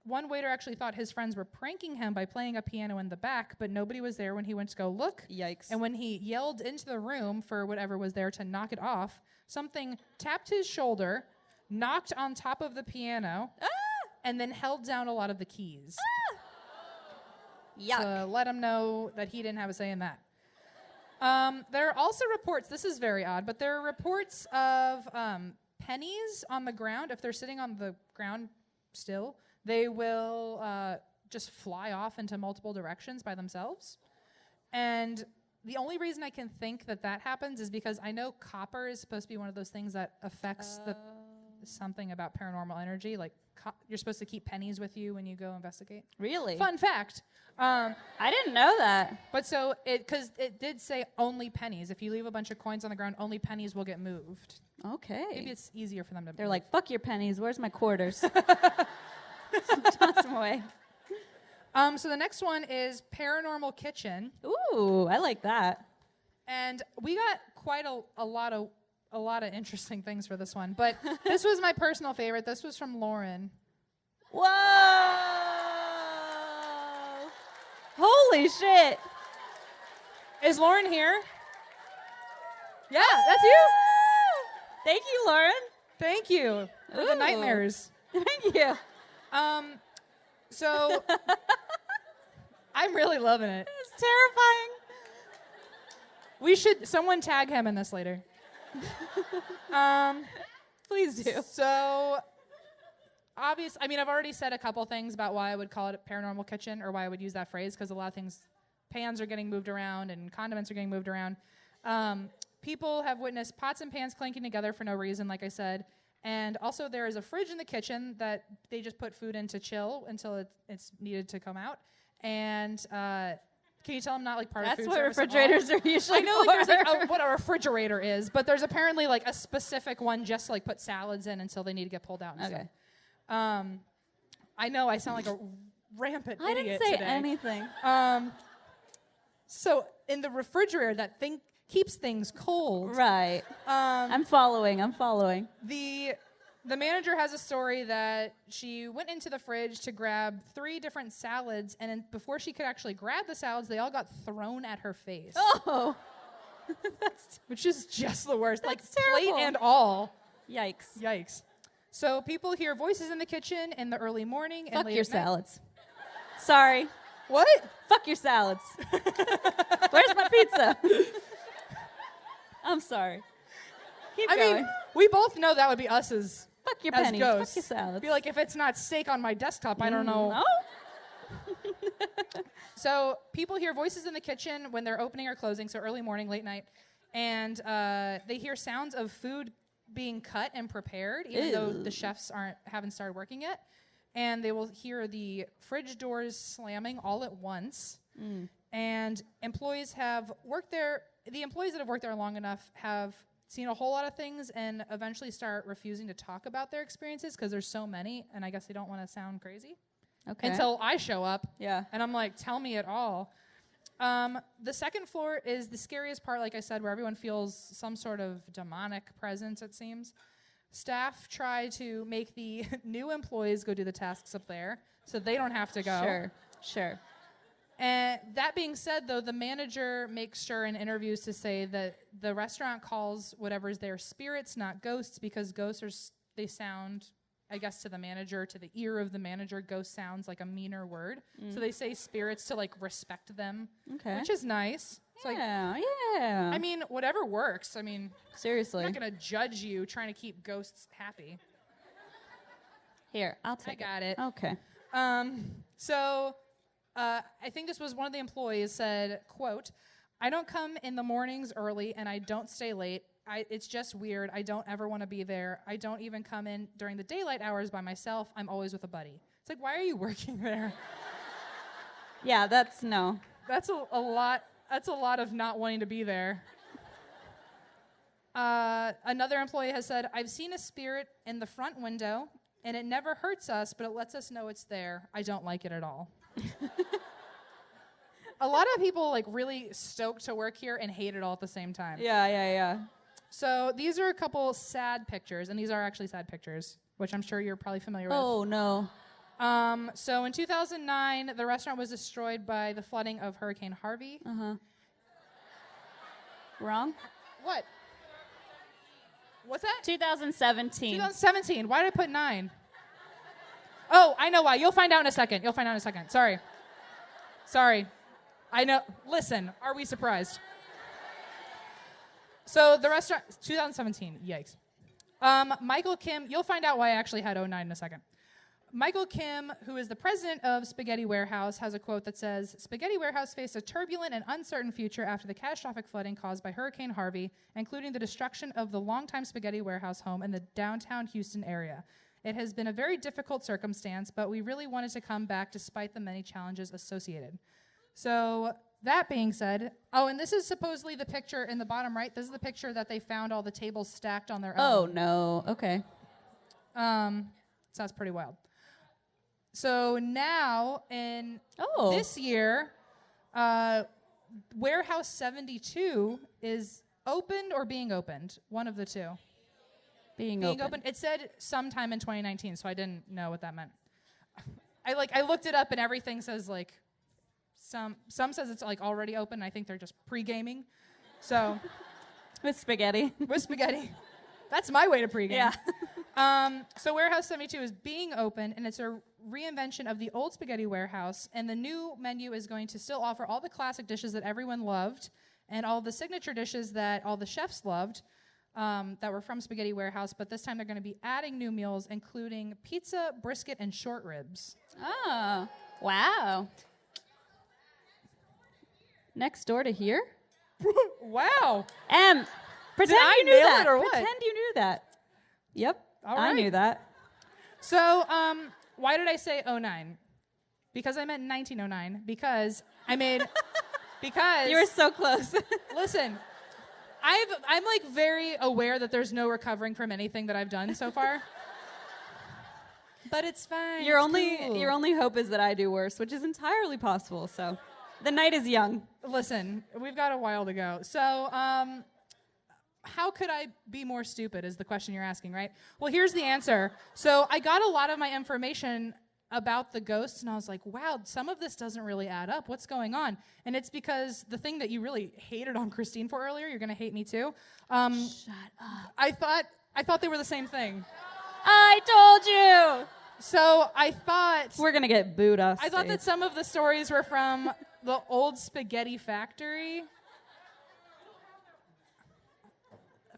One waiter actually thought his friends were pranking him by playing a piano in the back, but nobody was there when he went to go look. Yikes. And when he yelled into the room for whatever was there to knock it off, something tapped his shoulder, knocked on top of the piano, and then held down a lot of the keys. Yuck. To let him know that he didn't have a say in that. There are also reports, this is very odd, but there are reports of pennies on the ground. If they're sitting on the ground still, they will just fly off into multiple directions by themselves. And the only reason I can think that that happens is because I know copper is supposed to be one of those things that affects something about paranormal energy. Like you're supposed to keep pennies with you when you go investigate. Really? Fun fact. I didn't know that. But so because it did say only pennies. If you leave a bunch of coins on the ground, only pennies will get moved. Okay. Maybe it's easier for them to. They're move. like, fuck your pennies. Where's my quarters? Toss them away. So the next one is Paranormal Kitchen, Ooh, I like that. and we got quite a lot of interesting things for this one. But this was my personal favorite. This was from Lauren. Whoa! Holy shit! Is Lauren here? Yeah, that's you. Thank you, Lauren. Thank you for the Ooh. nightmares. Thank you. So I'm really loving it. It's terrifying. We should someone tag him in this later. Please do. So obvious. I mean, I've already said a couple things about why I would call it a paranormal kitchen or why I would use that phrase, because a lot of things, pans are getting moved around and condiments are getting moved around. People have witnessed pots and pans clanking together for no reason, like I said. And also there is a fridge in the kitchen that they just put food in to chill until it's needed to come out. And can you tell I'm not like part of food That's what service at all? refrigerators are usually I know for. like, there's like what a refrigerator is, but there's apparently like a specific one just to like put salads in until they need to get pulled out and Okay. stuff. I know I sound like a rampant I idiot didn't say today. anything. So in the refrigerator, that thing keeps things cold. Right. I'm following. The manager has a story that she went into the fridge to grab 3 different salads, and before she could actually grab the salads, they all got thrown at her face. Oh. Which is just the worst. That's like terrible. plate and all. Yikes. Yikes. So people hear voices in the kitchen in the early morning and Fuck late your at night. salads. Sorry. What? Fuck your salads. Where's my pizza? I'm sorry. Keep I going. mean, we both know that would be us as Fuck your as pennies. ghosts. Fuck your salads. Be like, if it's not steak on my desktop, I don't know. No? So people hear voices in the kitchen when they're opening or closing, so early morning, late night, and they hear sounds of food being cut and prepared, even though the chefs haven't started working yet. And they will hear the fridge doors slamming all at once. And employees have worked there. The employees that have worked there long enough have seen a whole lot of things and eventually start refusing to talk about their experiences because there's so many, and I guess they don't want to sound crazy. Okay. Until I show up. Yeah. And I'm like, tell me it all. The second floor is the scariest part, like I said, where everyone feels some sort of demonic presence, it seems. Staff try to make the new employees go do the tasks up there so they don't have to go. Sure. And that being said, though, the manager makes sure in interviews to say that the restaurant calls whatever's there spirits, not ghosts, because ghosts they sound, I guess, to the manager, to the ear of the manager, ghost sounds like a meaner word. So they say spirits to like respect them, Okay. which is nice. It's like, Yeah. I mean, whatever works. I mean, Seriously. I'm not gonna judge you trying to keep ghosts happy. Here, I'll take got it. Okay. So I think this was one of the employees said, quote, "I don't come in the mornings early and I don't stay late. It's just weird. I don't ever want to be there. I don't even come in during the daylight hours by myself. I'm always with a buddy. It's like, why are you working there? Yeah, that's no. That's a lot. That's a lot of not wanting to be there. Another employee has said, I've seen a spirit in the front window, and it never hurts us, but it lets us know it's there. I don't like it at all. A lot of people like really stoked to work here and hate it all at the same time. Yeah. So these are a couple sad pictures, and these are actually sad pictures, which I'm sure you're probably familiar with. Oh, no. So in 2009, the restaurant was destroyed by the flooding of Hurricane Harvey. Uh-huh. Wrong? What? What's that? 2017. 2017. Why did I put 9? Oh, I know why. You'll find out in a second. Sorry. I know. Listen, are we surprised? So the restaurant, 2017. Yikes. Michael Kim, you'll find out why I actually had 09 in a second. Michael Kim, who is the president of Spaghetti Warehouse, has a quote that says, Spaghetti Warehouse faced a turbulent and uncertain future after the catastrophic flooding caused by Hurricane Harvey, including the destruction of the longtime Spaghetti Warehouse home in the downtown Houston area. It has been a very difficult circumstance, but we really wanted to come back despite the many challenges associated. So that being said, and this is supposedly the picture in the bottom right. This is the picture that they found all the tables stacked on their own. Oh, no. Okay. So that's pretty wild. So now, in this year, Warehouse 72 is opened or being opened. One of the two. Being opened. It said sometime in 2019, so I didn't know what that meant. I looked it up, and everything says, like, some says it's, like, already open. I think they're just pre-gaming. So. With spaghetti. That's my way to pregame. Yeah. So Warehouse 72 is being opened, and it's a reinvention of the old Spaghetti Warehouse, and the new menu is going to still offer all the classic dishes that everyone loved and all the signature dishes that all the chefs loved that were from Spaghetti Warehouse, but this time they're going to be adding new meals, including pizza, brisket, and short ribs. Oh, wow. Next door to here? Wow. Pretend I you knew nail that. it or what? Pretend you knew that. Yep. All I right. knew that. So, why did I say 09? Because I meant 1909. Because You were so close. Listen, I'm like very aware that there's no recovering from anything that I've done so far. But it's fine. Your It's cool. only hope is that I do worse, which is entirely possible. So, the night is young. Listen, we've got a while to go. So, how could I be more stupid is the question you're asking, right? Well, here's the answer. So I got a lot of my information about the ghosts, and I was like, wow, some of this doesn't really add up. What's going on? And it's because the thing that you really hated on Christine for earlier, you're going to hate me too. Shut up. I thought they were the same thing. I told you. So I thought... We're going to get booed off I thought stage. that some of the stories were from the old spaghetti factory.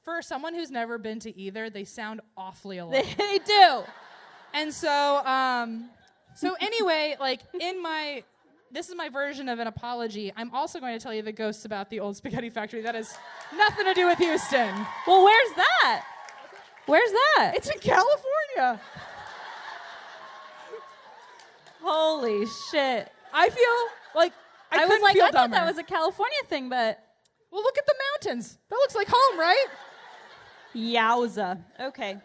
For someone who's never been to either, they sound awfully alike. They do. And so, anyway, like this is my version of an apology. I'm also going to tell you the ghosts about the old spaghetti factory. That has nothing to do with Houston. Well, where's that? Where's that? It's in California. Holy shit. I feel like I was couldn't like, feel I thought that dumber. was a California thing, but Well, look at the mountains. That looks like home, right? yowza. Okay.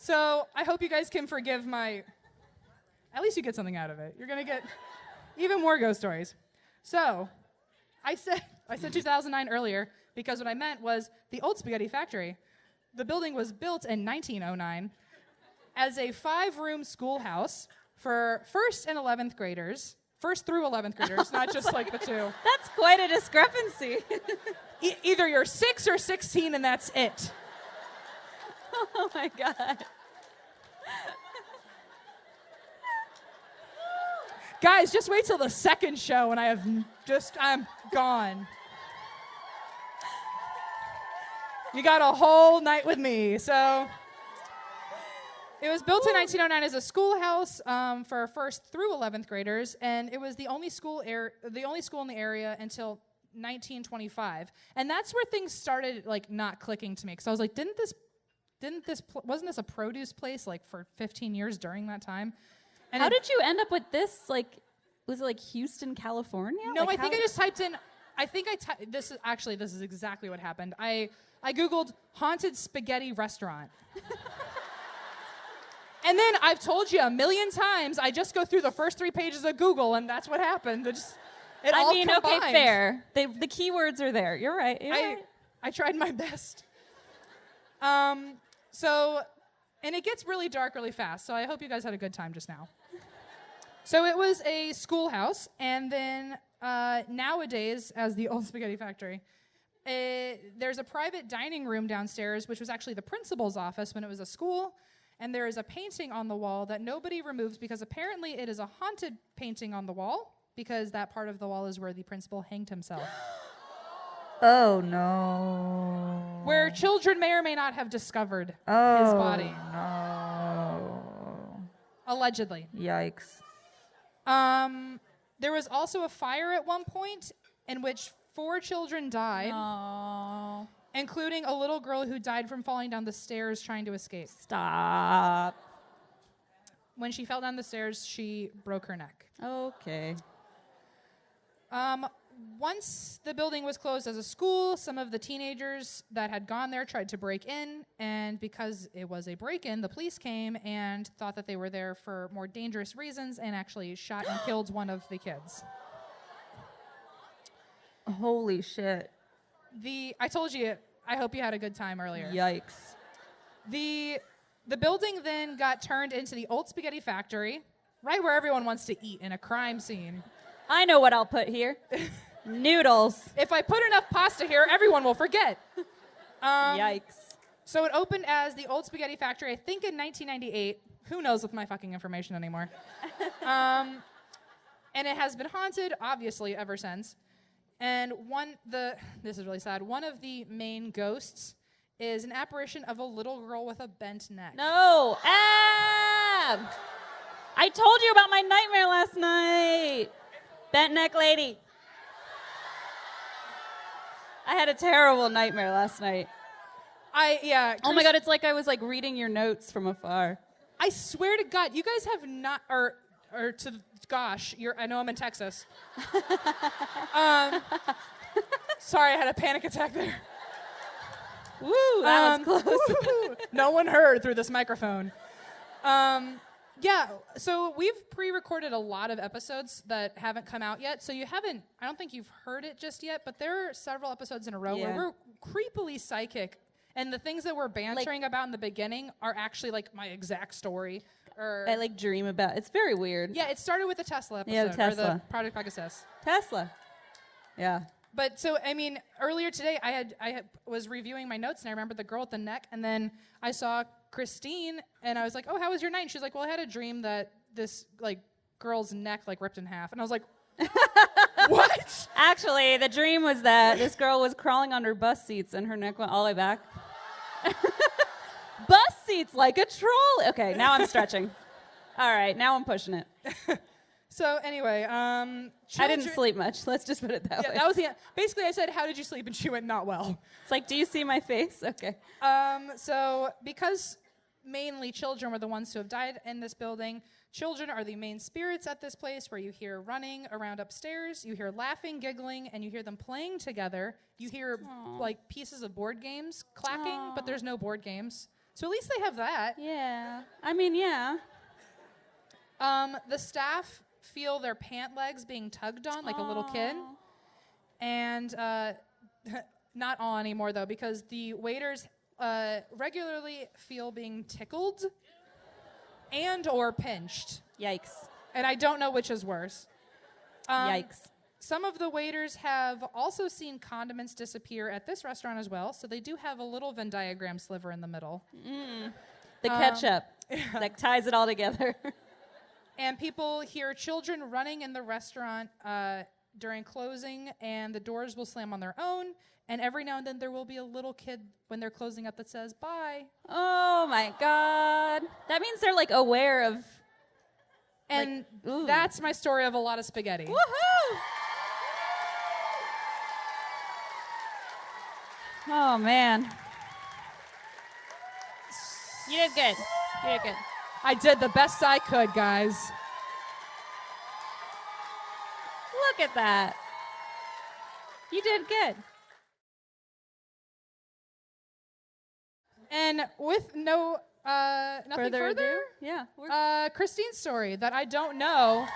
So I hope you guys can forgive my... At least you get something out of it. You're going to get even more ghost stories. So I said 2009 earlier because what I meant was the old spaghetti factory. The building was built in 1909 as a 5-room schoolhouse for 1st and 11th graders. 1st through 11th graders, not just like the two. That's quite a discrepancy. Either you're 6 or 16 and that's it. Oh my God. Guys, just wait till the second show and I'm gone. You got a whole night with me. So it was built in 1909 as a schoolhouse for 1st through 11th graders, and it was the only school in the area until 1925, and that's where things started like not clicking to me. Because I was like, wasn't this a produce place like for 15 years during that time? And How did you end up with this? Like, was it like Houston, California? No, like I think I just typed in. This is exactly what happened. I Googled haunted spaghetti restaurant. And then I've told you a million times, I just go through the first 3 pages of Google, and that's what happened. It all combined. Okay, fair. The keywords are there. You're right. I tried my best. And it gets really dark really fast, so I hope you guys had a good time just now. So it was a schoolhouse, and then nowadays, as the old spaghetti factory, there's a private dining room downstairs, which was actually the principal's office when it was a school. And there is a painting on the wall that nobody removes because apparently it is a haunted painting on the wall because that part of the wall is where the principal hanged himself. Oh, no. Where children may or may not have discovered his body. No. Allegedly. Yikes. There was also a fire at one point in which 4 children died. Oh. Including a little girl who died from falling down the stairs trying to escape. Stop. When she fell down the stairs, she broke her neck. Okay. Once the building was closed as a school, some of the teenagers that had gone there tried to break in, and because it was a break-in, the police came and thought that they were there for more dangerous reasons and actually shot and killed one of the kids. Holy shit. I told you, I hope you had a good time earlier. Yikes. The building then got turned into the old spaghetti factory, right where everyone wants to eat in a crime scene. I know what I'll put here. Noodles. If I put enough pasta here, everyone will forget. Yikes. So it opened as the old spaghetti factory, I think in 1998. Who knows with my fucking information anymore? And it has been haunted, obviously, ever since. And this is really sad, one of the main ghosts is an apparition of a little girl with a bent neck. No. I told you about my nightmare last night. Bent neck lady. I had a terrible nightmare last night. Oh my God, it's like I was like reading your notes from afar. I swear to God, you guys have not, gosh, I know I'm in Texas. Sorry, I had a panic attack there. Woo, that was close. No one heard through this microphone. So we've pre-recorded a lot of episodes that haven't come out yet. So I don't think you've heard it just yet, but there are several episodes in a row where we're creepily psychic. And the things that we're bantering about in the beginning are actually like my exact story. I like dream about. It's very weird. Yeah, it started with the Tesla episode. Yeah, Tesla. Or the Project Pegasus. Tesla. Yeah. But so, I mean, earlier today I was reviewing my notes and I remember the girl with the neck, and then I saw Christine and I was like, "Oh, how was your night?" And she's like, "Well, I had a dream that this like girl's neck like ripped in half." And I was like, "What?" Actually, the dream was that this girl was crawling under bus seats and her neck went all the way back. Bus seats like a troll. Okay, now I'm stretching. All right, now I'm pushing it. So anyway, I didn't sleep much. Let's just put it that way. That was basically I said, "How did you sleep?" And she went, "Not well." It's like, do you see my face? Okay. So because mainly children were the ones who have died in this building, children are the main spirits at this place where you hear running around upstairs, you hear laughing, giggling, and you hear them playing together. You hear like pieces of board games clacking, but there's no board games. So at least they have that. Yeah. I mean, yeah. The staff feel their pant legs being tugged on like a little kid. And not all anymore, though, because the waiters regularly feel being tickled and or pinched. Yikes. And I don't know which is worse. Yikes. Some of the waiters have also seen condiments disappear at this restaurant as well, so they do have a little Venn diagram sliver in the middle. The ketchup that ties it all together. And people hear children running in the restaurant during closing, and the doors will slam on their own, and every now and then there will be a little kid when they're closing up that says, "Bye." Oh, my God. That means they're, like, aware of... And like, that's my story of a lot of spaghetti. Woohoo! Oh, man. You did good. You did good. I did the best I could, guys. Look at that. You did good. And with nothing further, ado? Yeah. Christine's story that I don't know,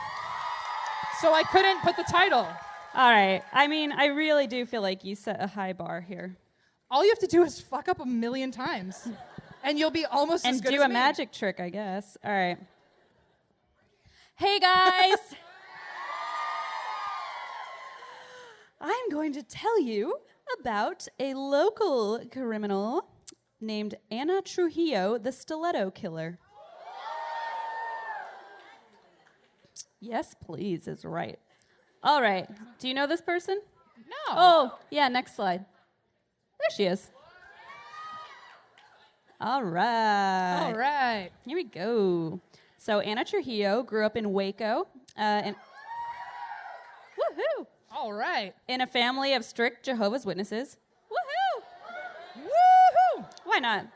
so I couldn't put the title. All right. I mean, I really do feel like you set a high bar here. All you have to do is fuck up 1,000,000 times, and you'll be almost as And good do as a me. magic trick, I guess. All right. Hey, guys. I'm going to tell you about a local criminal named Ana Trujillo, the Stiletto Killer. Yes, please is right. All right. Do you know this person? No. Oh, yeah, next slide. There she is. All right. All right. Here we go. So Ana Trujillo grew up in Waco, and woohoo! All right. In a family of strict Jehovah's Witnesses. Woohoo! Woohoo! Why not?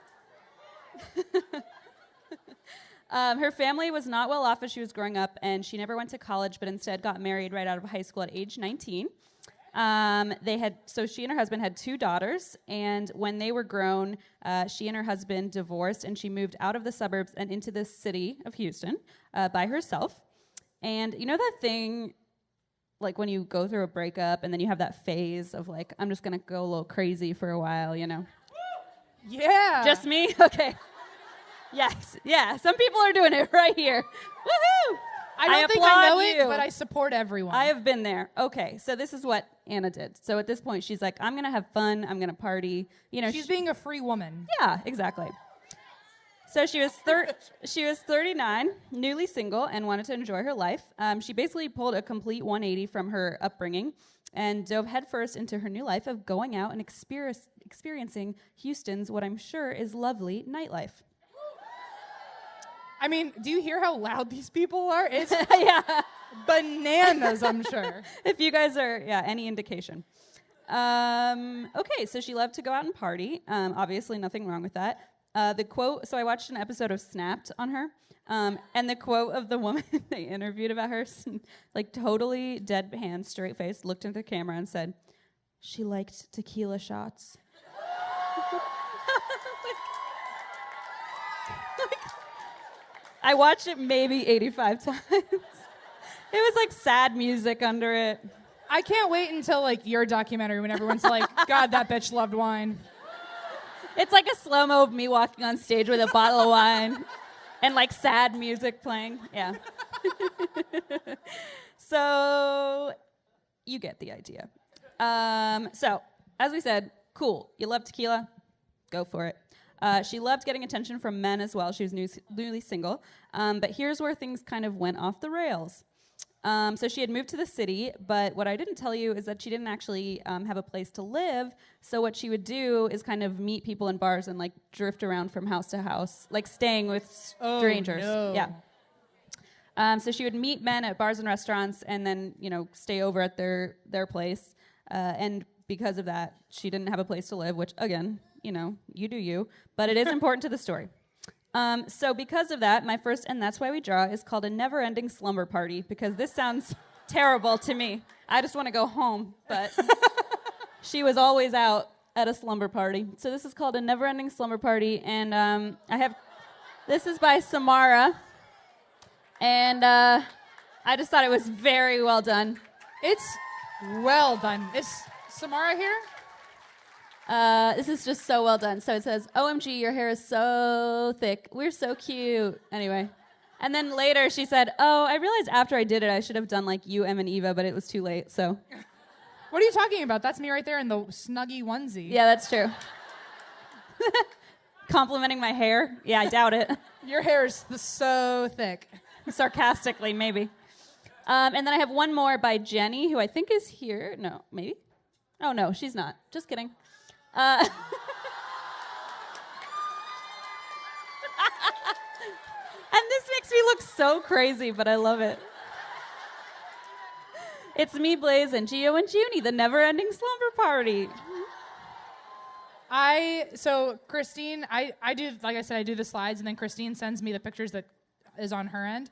Her family was not well off as she was growing up, and she never went to college, but instead got married right out of high school at age 19. So she and her husband had 2 daughters, and when they were grown, she and her husband divorced, and she moved out of the suburbs and into the city of Houston by herself. And you know that thing, like when you go through a breakup, and then you have that phase of like, I'm just gonna go a little crazy for a while, you know? Yeah. Just me? Okay. Yes. Yeah. Some people are doing it right here. Woohoo! I don't think I know applaud you. it, but I support everyone. I have been there. Okay, so this is what Ana did. So at this point, she's like, I'm gonna have fun. I'm gonna party. You know, She's being a free woman. yeah, exactly. So she was 39, newly single, and wanted to enjoy her life. She basically pulled a complete 180 from her upbringing and dove headfirst into her new life of going out and experiencing Houston's what I'm sure is lovely nightlife. I mean, do you hear how loud these people are? It's Yeah. bananas, I'm sure. If you guys are, any indication. Okay, so she loved to go out and party. Obviously, nothing wrong with that. The quote, so I watched an episode of Snapped on her, and the quote of the woman they interviewed about her, like totally deadpan, straight face, looked into the camera and said, she liked tequila shots. I watched it maybe 85 times. It was like sad music under it. I can't wait until like your documentary when everyone's like, God, that bitch loved wine. It's like a slow-mo of me walking on stage with a bottle of wine and like sad music playing. Yeah. So you get the idea. So as we said, cool. You love tequila? Go for it. She loved getting attention from men as well. She was newly single. But here's where things kind of went off the rails. So she had moved to the city, but what I didn't tell you is that she didn't actually have a place to live. So what she would do is kind of meet people in bars and like drift around from house to house, like staying with strangers. No. Yeah. So she would meet men at bars and restaurants and then, stay over at their place. And because of that, she didn't have a place to live, which again, you do you, but it is important to the story. So because of that, my first And That's Why We Draw is called a never-ending slumber party, because this sounds terrible to me. I just want to go home, but she was always out at a slumber party. So this is called a never-ending slumber party, and this is by Samara, and I just thought it was very well done. It's well done. Is Samara here? This is just so well done. So it says, OMG, your hair is so thick. We're so cute. Anyway. And then later she said, I realized after I did it, I should have done like you, Em, and Eva, but it was too late, so. What are you talking about? That's me right there in the snuggie onesie. Yeah, that's true. Complimenting my hair? Yeah, I doubt it. Your hair is so thick. Sarcastically, maybe. And then I have one more by Jenny, who I think is here. No, maybe? Oh, no, she's not. Just kidding. And this makes me look so crazy, but I love it. It's me, Blaze, and Gio and Junie, the never-ending slumber party. So Christine, I do, like I said, I do the slides, and then Christine sends me the pictures that is on her end.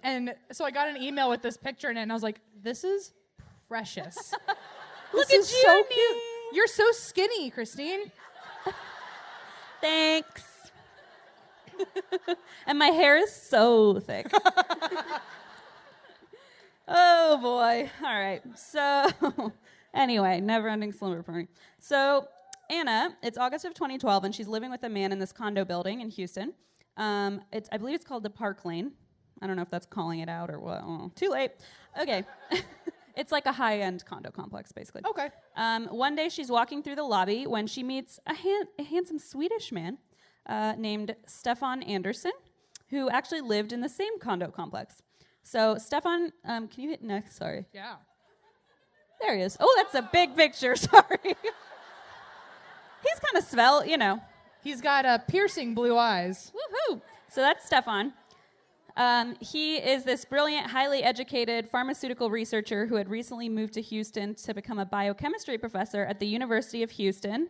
And so I got an email with this picture in it, and I was like, this is precious. Look This at is you, so cute. You're so skinny, Christine. Thanks. And my hair is so thick. Oh boy. All right. So anyway, never-ending slumber party. So Anna, it's August of 2012, and she's living with a man in this condo building in Houston. I believe it's called the Park Lane. I don't know if that's calling it out or what. Oh, too late. Okay. It's like a high-end condo complex, basically. Okay. One day she's walking through the lobby when she meets a handsome Swedish man named Stefan Andersson, who actually lived in the same condo complex. So Stefan, can you hit next? Sorry. Yeah. There he is. Oh, that's a big picture. Sorry. He's kind of svelte, you know. He's got piercing blue eyes. Woohoo! So that's Stefan. He is this brilliant, highly educated pharmaceutical researcher who had recently moved to Houston to become a biochemistry professor at the University of Houston.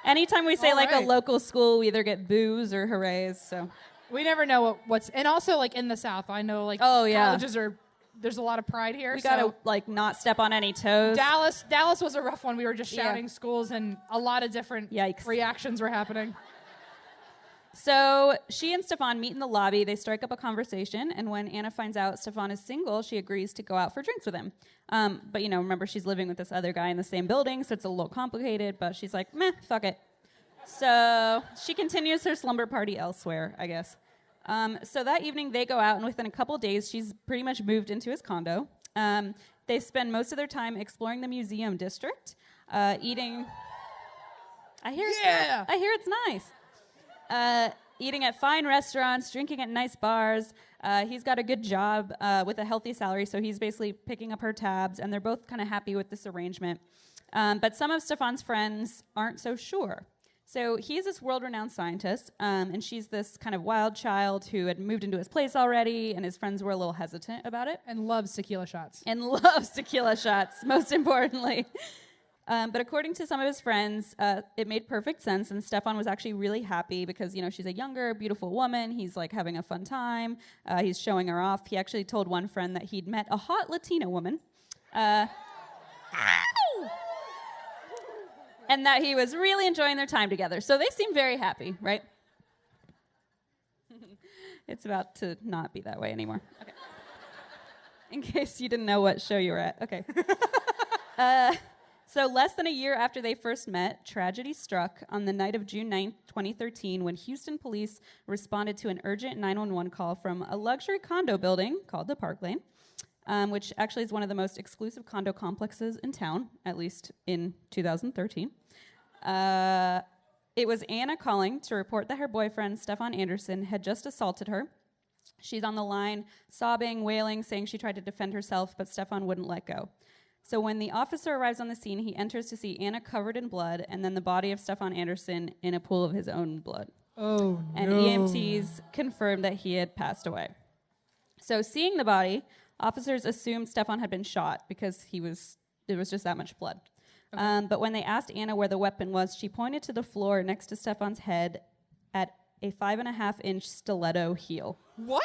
Anytime we say like a local school, we either get boos or hoorays. So We never know what's, and also like in the South, I know like colleges are. There's a lot of pride here. We gotta like not step on any toes. Dallas was a rough one. We were just shouting schools, and a lot of different reactions were happening. So she and Stefan meet in the lobby. They strike up a conversation, and when Anna finds out Stefan is single, she agrees to go out for drinks with him. But you know, remember she's living with this other guy in the same building, so it's a little complicated. But she's like, meh, fuck it. So she continues her slumber party elsewhere, I guess. So that evening they go out, and within a couple days, she's pretty much moved into his condo. They spend most of their time exploring the museum district, eating. I hear it's nice. Eating at fine restaurants, drinking at nice bars. He's got a good job with a healthy salary, so he's basically picking up her tabs, and they're both kind of happy with this arrangement. But some of Stefan's friends aren't so sure. So he's this world-renowned scientist, and she's this kind of wild child who had moved into his place already, and his friends were a little hesitant about it. And loves tequila shots. Most importantly. But according to some of his friends, it made perfect sense, and Stefan was actually really happy because, you know, she's a younger, beautiful woman. He's, like, having a fun time. He's showing her off. He actually told one friend that he'd met a hot Latina woman. And that he was really enjoying their time together. So they seem very happy, right? It's about to not be that way anymore. Okay. In case you didn't know what show you were at. Okay. So less than a year after they first met, tragedy struck on the night of June 9th, 2013, when Houston police responded to an urgent 911 call from a luxury condo building called the Park Lane, which actually is one of the most exclusive condo complexes in town, at least in 2013. It was Anna calling to report that her boyfriend, Stefan Andersson, had just assaulted her. She's on the line, sobbing, wailing, saying she tried to defend herself, but Stefan wouldn't let go. So when the officer arrives on the scene, he enters to see Anna covered in blood and then the body of Stefan Andersson in a pool of his own blood. Oh, and EMTs confirmed that he had passed away. So seeing the body, officers assumed Stefan had been shot because there was just that much blood. Okay. But when they asked Anna where the weapon was, she pointed to the floor next to Stefan's head at a 5.5-inch stiletto heel. What?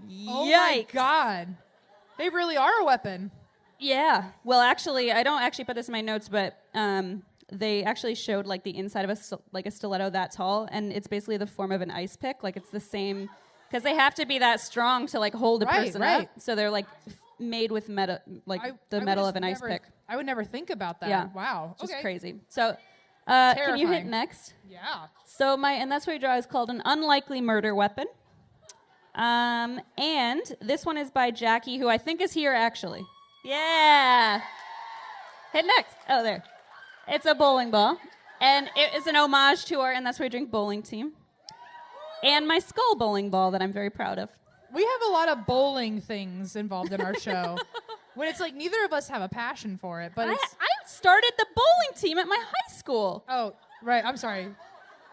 Yikes. Oh my God. They really are a weapon. Yeah. Well, actually, I don't actually put this in my notes, but they actually showed like the inside of a stiletto that tall, and it's basically the form of an ice pick. Like it's the same, because they have to be that strong to like hold a person up. So they're like made with metal, like the metal of an ice pick. I would never think about that. Yeah. Wow. Just crazy. So can you hit next? Yeah. So and that's what we draw is called an unlikely murder weapon. And this one is by Jackie, who I think is here actually. Yeah. Hit next. Oh, there. It's a bowling ball. And it is an homage to our And That's Why We Drink bowling team. And my skull bowling ball that I'm very proud of. We have a lot of bowling things involved in our show. When it's like neither of us have a passion for it, but I started the bowling team at my high school. Oh, right. I'm sorry.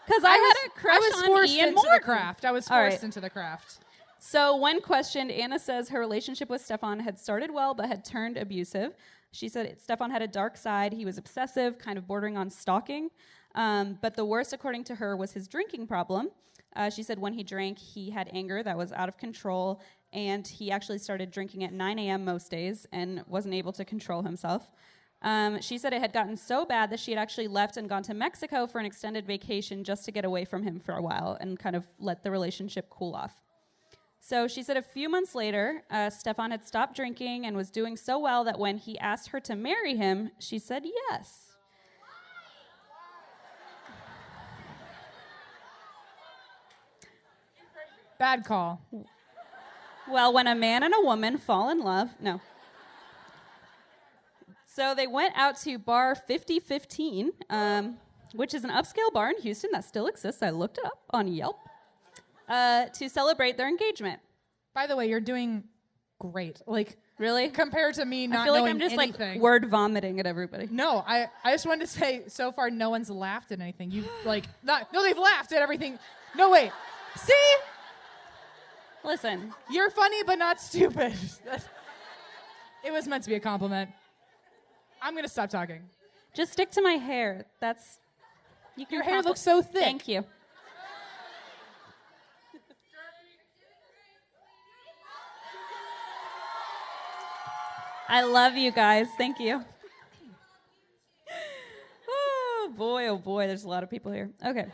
Because I had a crush on Ian Morton. I was forced into the craft. So when questioned, Ana says her relationship with Stefan had started well but had turned abusive. She said Stefan had a dark side. He was obsessive, kind of bordering on stalking. But the worst, according to her, was his drinking problem. She said when he drank, he had anger that was out of control, and he actually started drinking at 9 a.m. most days and wasn't able to control himself. She said it had gotten so bad that she had actually left and gone to Mexico for an extended vacation just to get away from him for a while and kind of let the relationship cool off. So she said a few months later, Stefan had stopped drinking and was doing so well that when he asked her to marry him, she said yes. Bad call. Well, when a man and a woman fall in love, no. So they went out to bar 5015, which is an upscale bar in Houston that still exists. I looked it up on Yelp. To celebrate their engagement. By the way, you're doing great. Like, really? Compared to me not I feel like knowing I'm just anything. like word vomiting at everybody. No, I just wanted to say, so far no one's laughed at anything. You like not no, they've laughed at everything. No, wait. See? Listen. You're funny but not stupid. It was meant to be a compliment. I'm gonna stop talking. Just stick to my hair. That's you can Your hair looks so thick. Thank you. I love you guys. Thank you. Oh boy, there's a lot of people here. Okay.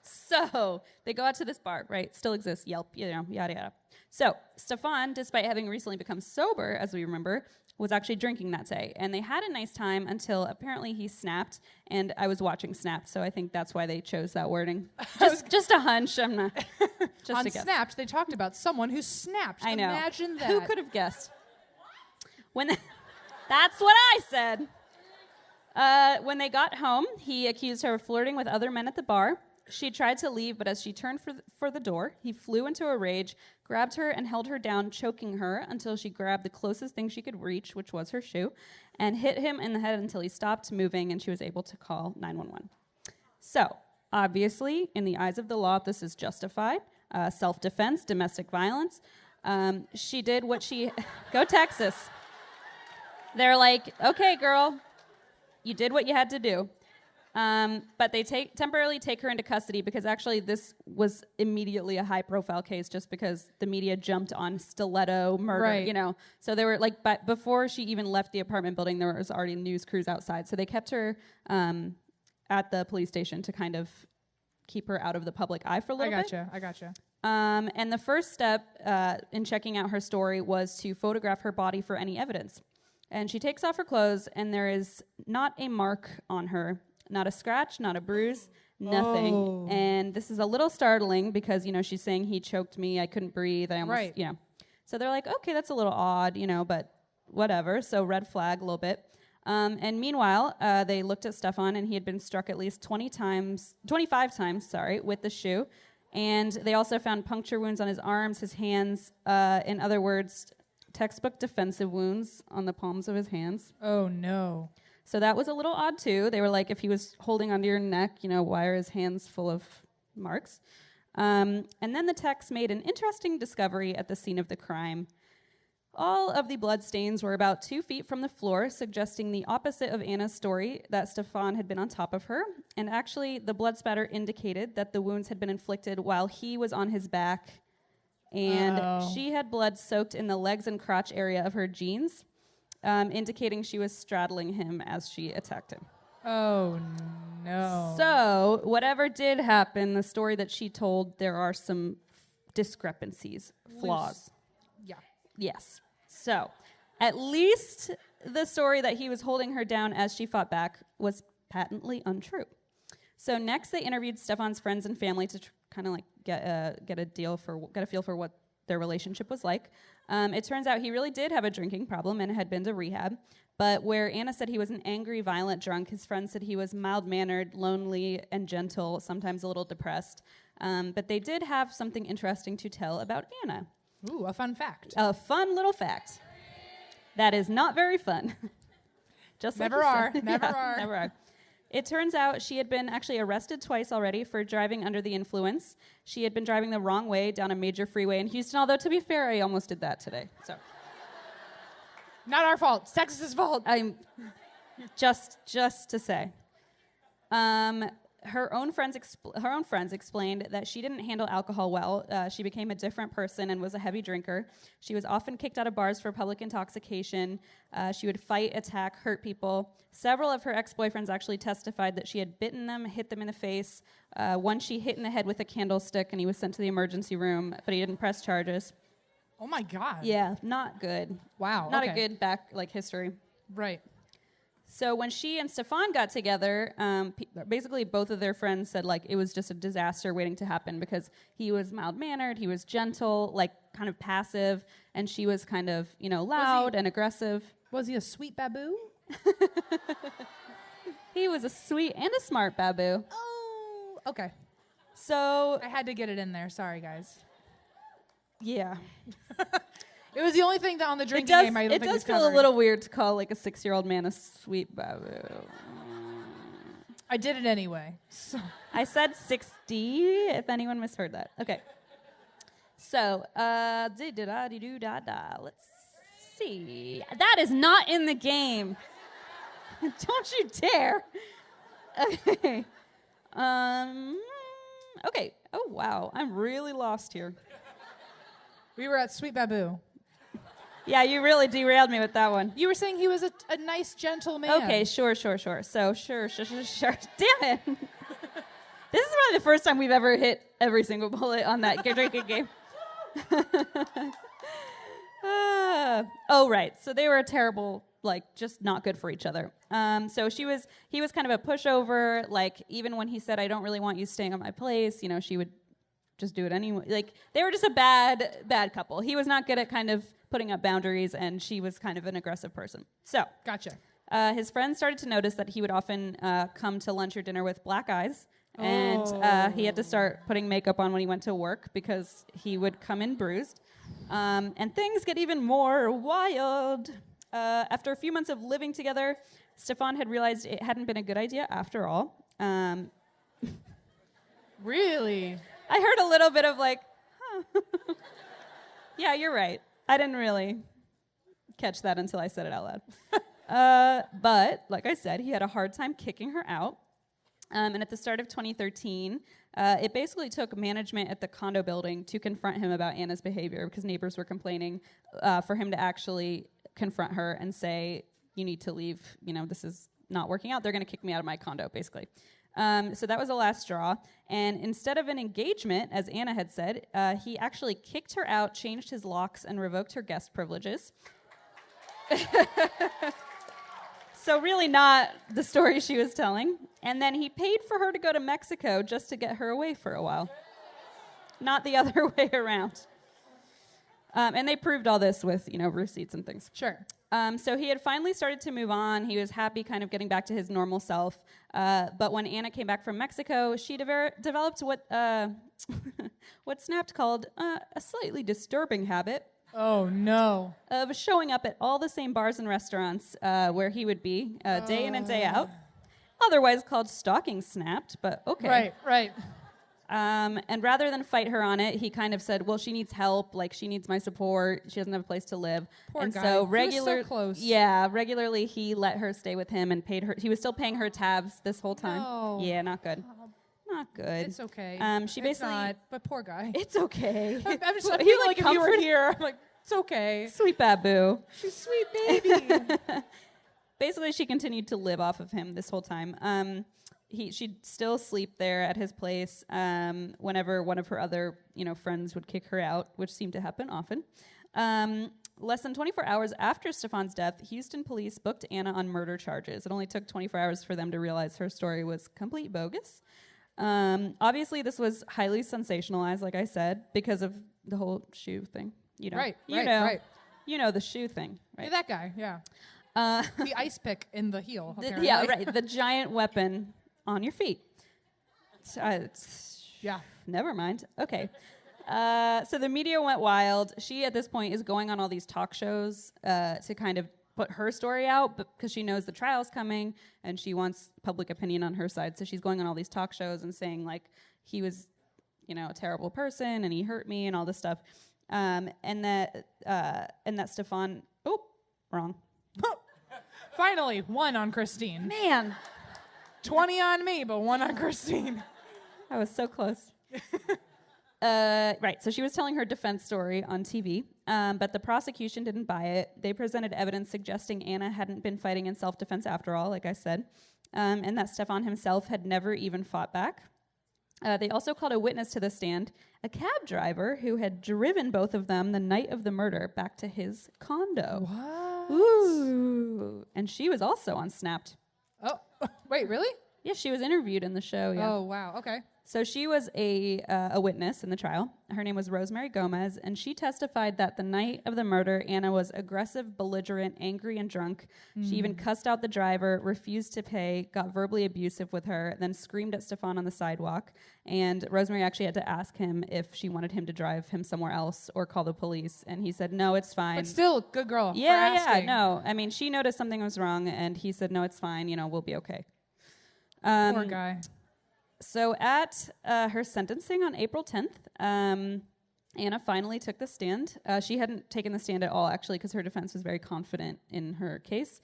So they go out to this bar, right? Still exists, Yelp, yada yada. So Stefan, despite having recently become sober, as we remember, was actually drinking that day. And they had a nice time until apparently he snapped. And I was watching Snapped, so I think that's why they chose that wording. Just a hunch. I'm not. Just On a guess. Snapped, they talked about someone who snapped. I know. Imagine that. Who could have guessed? That's what I said. When they got home, he accused her of flirting with other men at the bar. She tried to leave, but as she turned for the door, he flew into a rage, grabbed her and held her down, choking her until she grabbed the closest thing she could reach, which was her shoe, and hit him in the head until he stopped moving and she was able to call 911. So, obviously, in the eyes of the law, this is justified. Self-defense, domestic violence. She did what she... Go Texas. They're like, okay, girl, you did what you had to do. But they temporarily take her into custody because actually this was immediately a high-profile case just because the media jumped on Stiletto murder, right. you know. So they were like, but before she even left the apartment building, there was already news crews outside. So they kept her at the police station to kind of keep her out of the public eye for a little bit. I gotcha. And the first step in checking out her story was to photograph her body for any evidence. And she takes off her clothes, and there is not a mark on her. Not a scratch, not a bruise, nothing. Oh. And this is a little startling because, you know, she's saying he choked me, I couldn't breathe, I almost, right. you know. So they're like, okay, that's a little odd, you know, but whatever. So red flag a little bit. And meanwhile, they looked at Stefan, and he had been struck at least 25 times, with the shoe. And they also found puncture wounds on his arms, his hands, in other words, textbook defensive wounds on the palms of his hands. Oh, no. So that was a little odd, too. They were like, if he was holding onto your neck, you know, why are his hands full of marks? And then the techs made an interesting discovery at the scene of the crime. All of the bloodstains were about 2 feet from the floor, suggesting the opposite of Anna's story, that Stefan had been on top of her. And actually, the blood spatter indicated that the wounds had been inflicted while he was on his back. And she had blood soaked in the legs and crotch area of her jeans, indicating she was straddling him as she attacked him. Oh, no. So, whatever did happen, the story that she told, there are some discrepancies, flaws. Yeah. Yes. So, at least the story that he was holding her down as she fought back was patently untrue. So next, they interviewed Stefan's friends and family to kind of like get a feel for what their relationship was like. It turns out he really did have a drinking problem and had been to rehab. But where Anna said he was an angry, violent drunk, his friends said he was mild-mannered, lonely, and gentle, sometimes a little depressed. But they did have something interesting to tell about Anna. Ooh, a fun fact. A fun little fact. That is not very fun. Just like Never you are. said. Never Yeah, are. Never are. It turns out she had been actually arrested twice already for driving under the influence. She had been driving the wrong way down a major freeway in Houston, although to be fair, I almost did that today. So Not our fault. It's Texas's fault. I'm just to say. Her own friends explained that she didn't handle alcohol well. She became a different person and was a heavy drinker. She was often kicked out of bars for public intoxication. She would fight, attack, hurt people. Several of her ex-boyfriends actually testified that she had bitten them, hit them in the face. One she hit in the head with a candlestick, and he was sent to the emergency room, but he didn't press charges. Oh my God. Yeah, not good. Wow. Not okay. a good history. Right. So when she and Stefan got together, basically both of their friends said it was just a disaster waiting to happen because he was mild-mannered, he was gentle, kind of passive, and she was kind of, loud and aggressive. Was he a sweet baboo? He was a sweet and a smart baboo. Oh, okay. So I had to get it in there. Sorry, guys. yeah. It was the only thing that on the drinking game I don't it think does was feel covered. a little weird to call a 6-year-old man a sweet baboo. I did it anyway. So. I said 60, if anyone misheard that. Okay. So, let's see. That is not in the game. Don't you dare. Okay. Okay. Oh, wow. I'm really lost here. We were at Sweet Baboo. Yeah, you really derailed me with that one. You were saying he was a nice, gentle man. Okay, sure. So, sure. Damn it. This is probably the first time we've ever hit every single bullet on that drinking game. Oh, right. So they were a terrible, just not good for each other. So he was kind of a pushover. Even when he said, I don't really want you staying at my place, she would just do it anyway. They were just a bad couple. He was not good at kind of putting up boundaries, and she was kind of an aggressive person. So Gotcha. his friends started to notice that he would often come to lunch or dinner with black eyes, and he had to start putting makeup on when he went to work because he would come in bruised. And things get even more wild. After a few months of living together, Stefan had realized it hadn't been a good idea after all. Really? I heard a little bit of huh. Yeah, you're right. I didn't really catch that until I said it out loud. But, like I said, he had a hard time kicking her out. And at the start of 2013, it basically took management at the condo building to confront him about Anna's behavior because neighbors were complaining for him to actually confront her and say, you need to leave. This is not working out. They're going to kick me out of my condo, basically. So that was the last straw. And instead of an engagement, as Anna had said, he actually kicked her out, changed his locks, and revoked her guest privileges. So really not the story she was telling. And then he paid for her to go to Mexico just to get her away for a while. Not the other way around. And they proved all this with, receipts and things. Sure. So he had finally started to move on. He was happy kind of getting back to his normal self. But when Anna came back from Mexico, she developed what Snapped called a slightly disturbing habit. Oh, no. Of showing up at all the same bars and restaurants where he would be day in and day out. Otherwise called stalking Snapped, but okay. Right. And rather than fight her on it, he kind of said, well, she needs help. She needs my support. She doesn't have a place to live. Poor and guy. so He was so close. Yeah, regularly he let her stay with him and paid her. He was still paying her tabs this whole time. No. Yeah, not good. Not good. It's okay. She It's basically. not, but poor guy. It's okay. I'm just He, feeling like if you were comforted- here, I'm like, it's okay. Sweet baboo. She's sweet baby. Basically, she continued to live off of him this whole time. She'd still sleep there at his place whenever one of her other, friends would kick her out, which seemed to happen often. Less than 24 hours after Stefan's death, Houston police booked Anna on murder charges. It only took 24 hours for them to realize her story was complete bogus. Obviously, this was highly sensationalized, like I said, because of the whole shoe thing. Right. You know the shoe thing, right? Yeah, that guy, yeah. The ice pick in the heel, apparently. Yeah, right. The giant weapon on your feet. Yeah. Never mind. Okay. So the media went wild. She, at this point, is going on all these talk shows to kind of put her story out because she knows the trial's coming and she wants public opinion on her side. So she's going on all these talk shows and saying like he was, a terrible person and he hurt me and all this stuff. And that Stefan, wrong. Finally, 1 on Christine. Man, 20 on me, but 1 on Christine. I was so close. Right, so she was telling her defense story on TV, but the prosecution didn't buy it. They presented evidence suggesting Ana hadn't been fighting in self-defense after all, like I said, and that Stefan himself had never even fought back. They also called a witness to the stand, a cab driver who had driven both of them the night of the murder back to his condo. What? Ooh. And she was also on Snapped. Oh, wait, really? Yeah, she was interviewed in the show, yeah. Oh, wow, okay. So she was a witness in the trial. Her name was Rosemary Gomez, and she testified that the night of the murder, Ana was aggressive, belligerent, angry, and drunk. She even cussed out the driver, refused to pay, got verbally abusive with her, then screamed at Stefan on the sidewalk. And Rosemary actually had to ask him if she wanted him to drive him somewhere else or call the police, and he said, no, it's fine. But still, good girl for Yeah, asking. no. I mean, she noticed something was wrong, and he said, no, it's fine, we'll be okay. Poor guy. So at her sentencing on April 10th, Ana finally took the stand. She hadn't taken the stand at all, actually, because her defense was very confident in her case.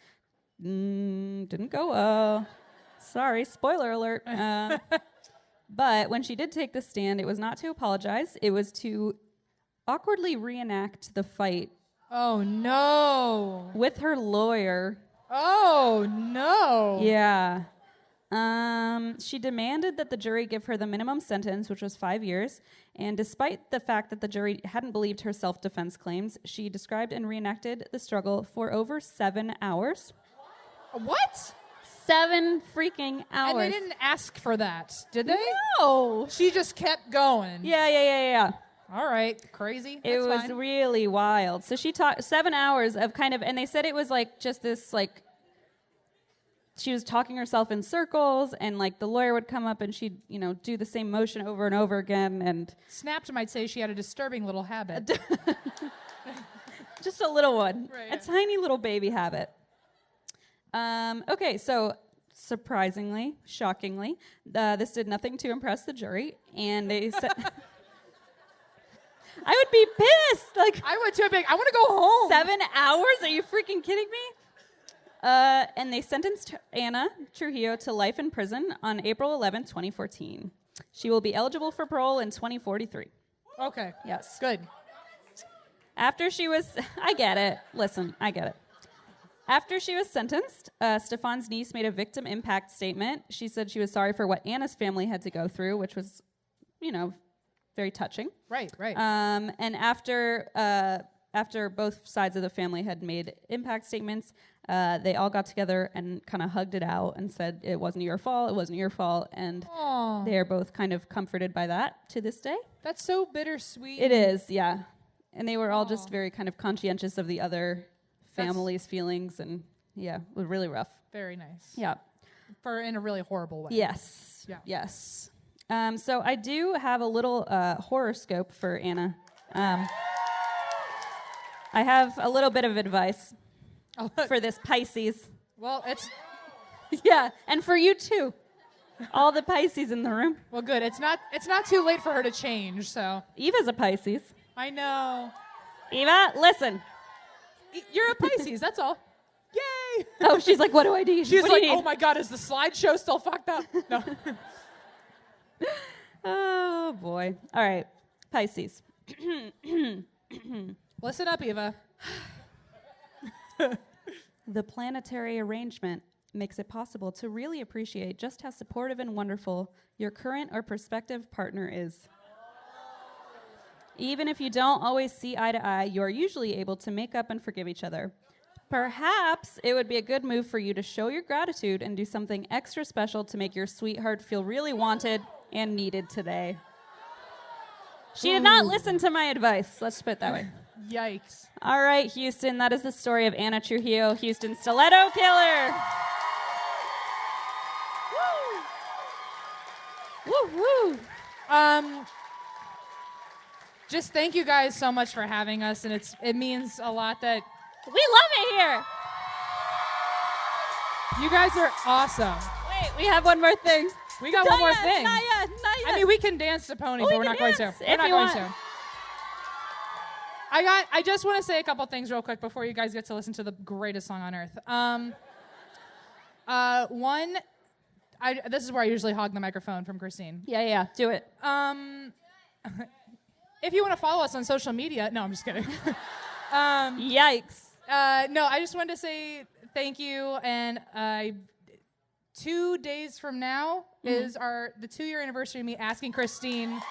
Didn't go well. Sorry, spoiler alert. But when she did take the stand, it was not to apologize. It was to awkwardly reenact the fight. Oh, no. With her lawyer. Oh, no. Yeah. She demanded that the jury give her the minimum sentence, which was 5 years. And despite the fact that the jury hadn't believed her self-defense claims, she described and reenacted the struggle for over 7 hours. What? 7 freaking hours. And they didn't ask for that, did they? No. She just kept going. Yeah. All right. Crazy. It That's was fine. really wild. So she talked 7 hours of and they said it was like just this like, she was talking herself in circles, and like the lawyer would come up and she'd, do the same motion over and over again. And Snapped might say she had a disturbing little habit. just a little one, Right, a tiny little baby habit. Okay, so surprisingly, shockingly, this did nothing to impress the jury, and they said, I would be pissed. Like, I went to a big, I want to go home. 7 hours? Are you freaking kidding me? And they sentenced Ana Trujillo to life in prison on April 11, 2014. She will be eligible for parole in 2043. Okay. Yes. Good. After she was, I get it. Listen, I get it. After she was sentenced, Stefan's niece made a victim impact statement. She said she was sorry for what Ana's family had to go through, which was, very touching. Right. And after both sides of the family had made impact statements, they all got together and kind of hugged it out and said, it wasn't your fault, and Aww. they are both kind of comforted by that to this day. That's so bittersweet. It is, yeah. And they were all just very kind of conscientious of the other families' feelings, and yeah, it was really rough. Very nice. Yeah. In a really horrible way. Yes. Yeah. Yes. So I do have a little horoscope for Ana. I have a little bit of advice for this Pisces. Well, it's Yeah, and for you too. All the Pisces in the room. well good. It's not too late for her to change, so Eva's a Pisces. I know. Eva, listen. You're a Pisces, that's all. Yay! Oh, she's like, what do I need? She's What do like, you need? oh my god, is the slideshow still fucked up? No. Oh, boy. All right, Pisces. Listen up, Eva. The planetary arrangement makes it possible to really appreciate just how supportive and wonderful your current or prospective partner is. Even if you don't always see eye to eye, you're usually able to make up and forgive each other. Perhaps it would be a good move for you to show your gratitude and do something extra special to make your sweetheart feel really wanted and needed today. She did not listen to my advice. Let's put it that way. Yikes. All right, Houston, that is the story of Ana Trujillo, Houston's Stiletto Killer. Woo! Woo, woo. Just thank you guys so much for having us, and it means a lot that We love it here. You guys are awesome. Wait, we have one more thing. We got one more thing. Not yet. I mean, we can dance to Pony, but we're not going to. We're not going to. I just want to say a couple things real quick before you guys get to listen to the greatest song on earth. One, this is where I usually hog the microphone from Christine. Yeah, do it. If you want to follow us on social media, no, I'm just kidding. Yikes. No, I just wanted to say thank you, and 2 days from now is the 2-year anniversary of me asking Christine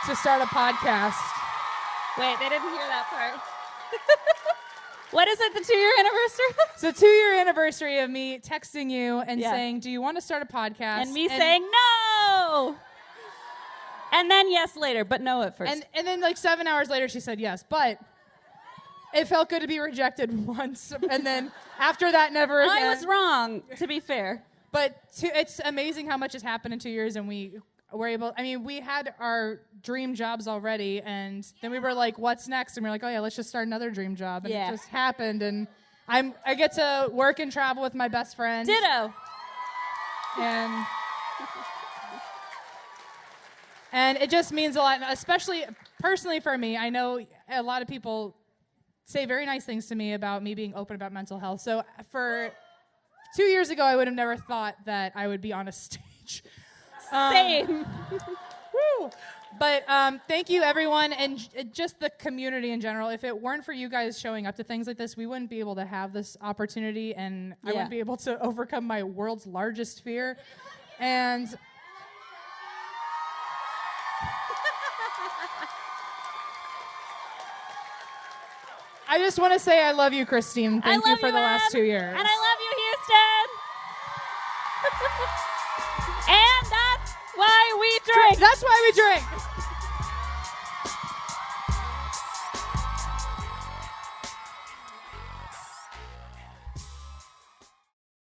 to start a podcast. Wait, they didn't hear that part. What is it, the 2-year anniversary? It's the 2-year anniversary of me texting you and saying, do you want to start a podcast? And me saying no! And then yes later, but no at first. And then like 7 hours later, she said yes, but it felt good to be rejected once. And then after that, never again. I was wrong, to be fair. But it's amazing how much has happened in 2 years, and we were able, I mean, we had our dream jobs already, and then we were like, what's next? And we were like, oh yeah, let's just start another dream job. And it just happened, and I get to work and travel with my best friend. Ditto. And it just means a lot, especially personally for me. I know a lot of people say very nice things to me about me being open about mental health. So for 2 years ago, I would have never thought that I would be on a stage. Same. Woo! But thank you, everyone, and just the community in general. If it weren't for you guys showing up to things like this, we wouldn't be able to have this opportunity, and I wouldn't be able to overcome my world's largest fear. And I just want to say I love you, Christine. Thank you for the last 2 years. And I love you, Houston. And that's why we drink. That's why we drink.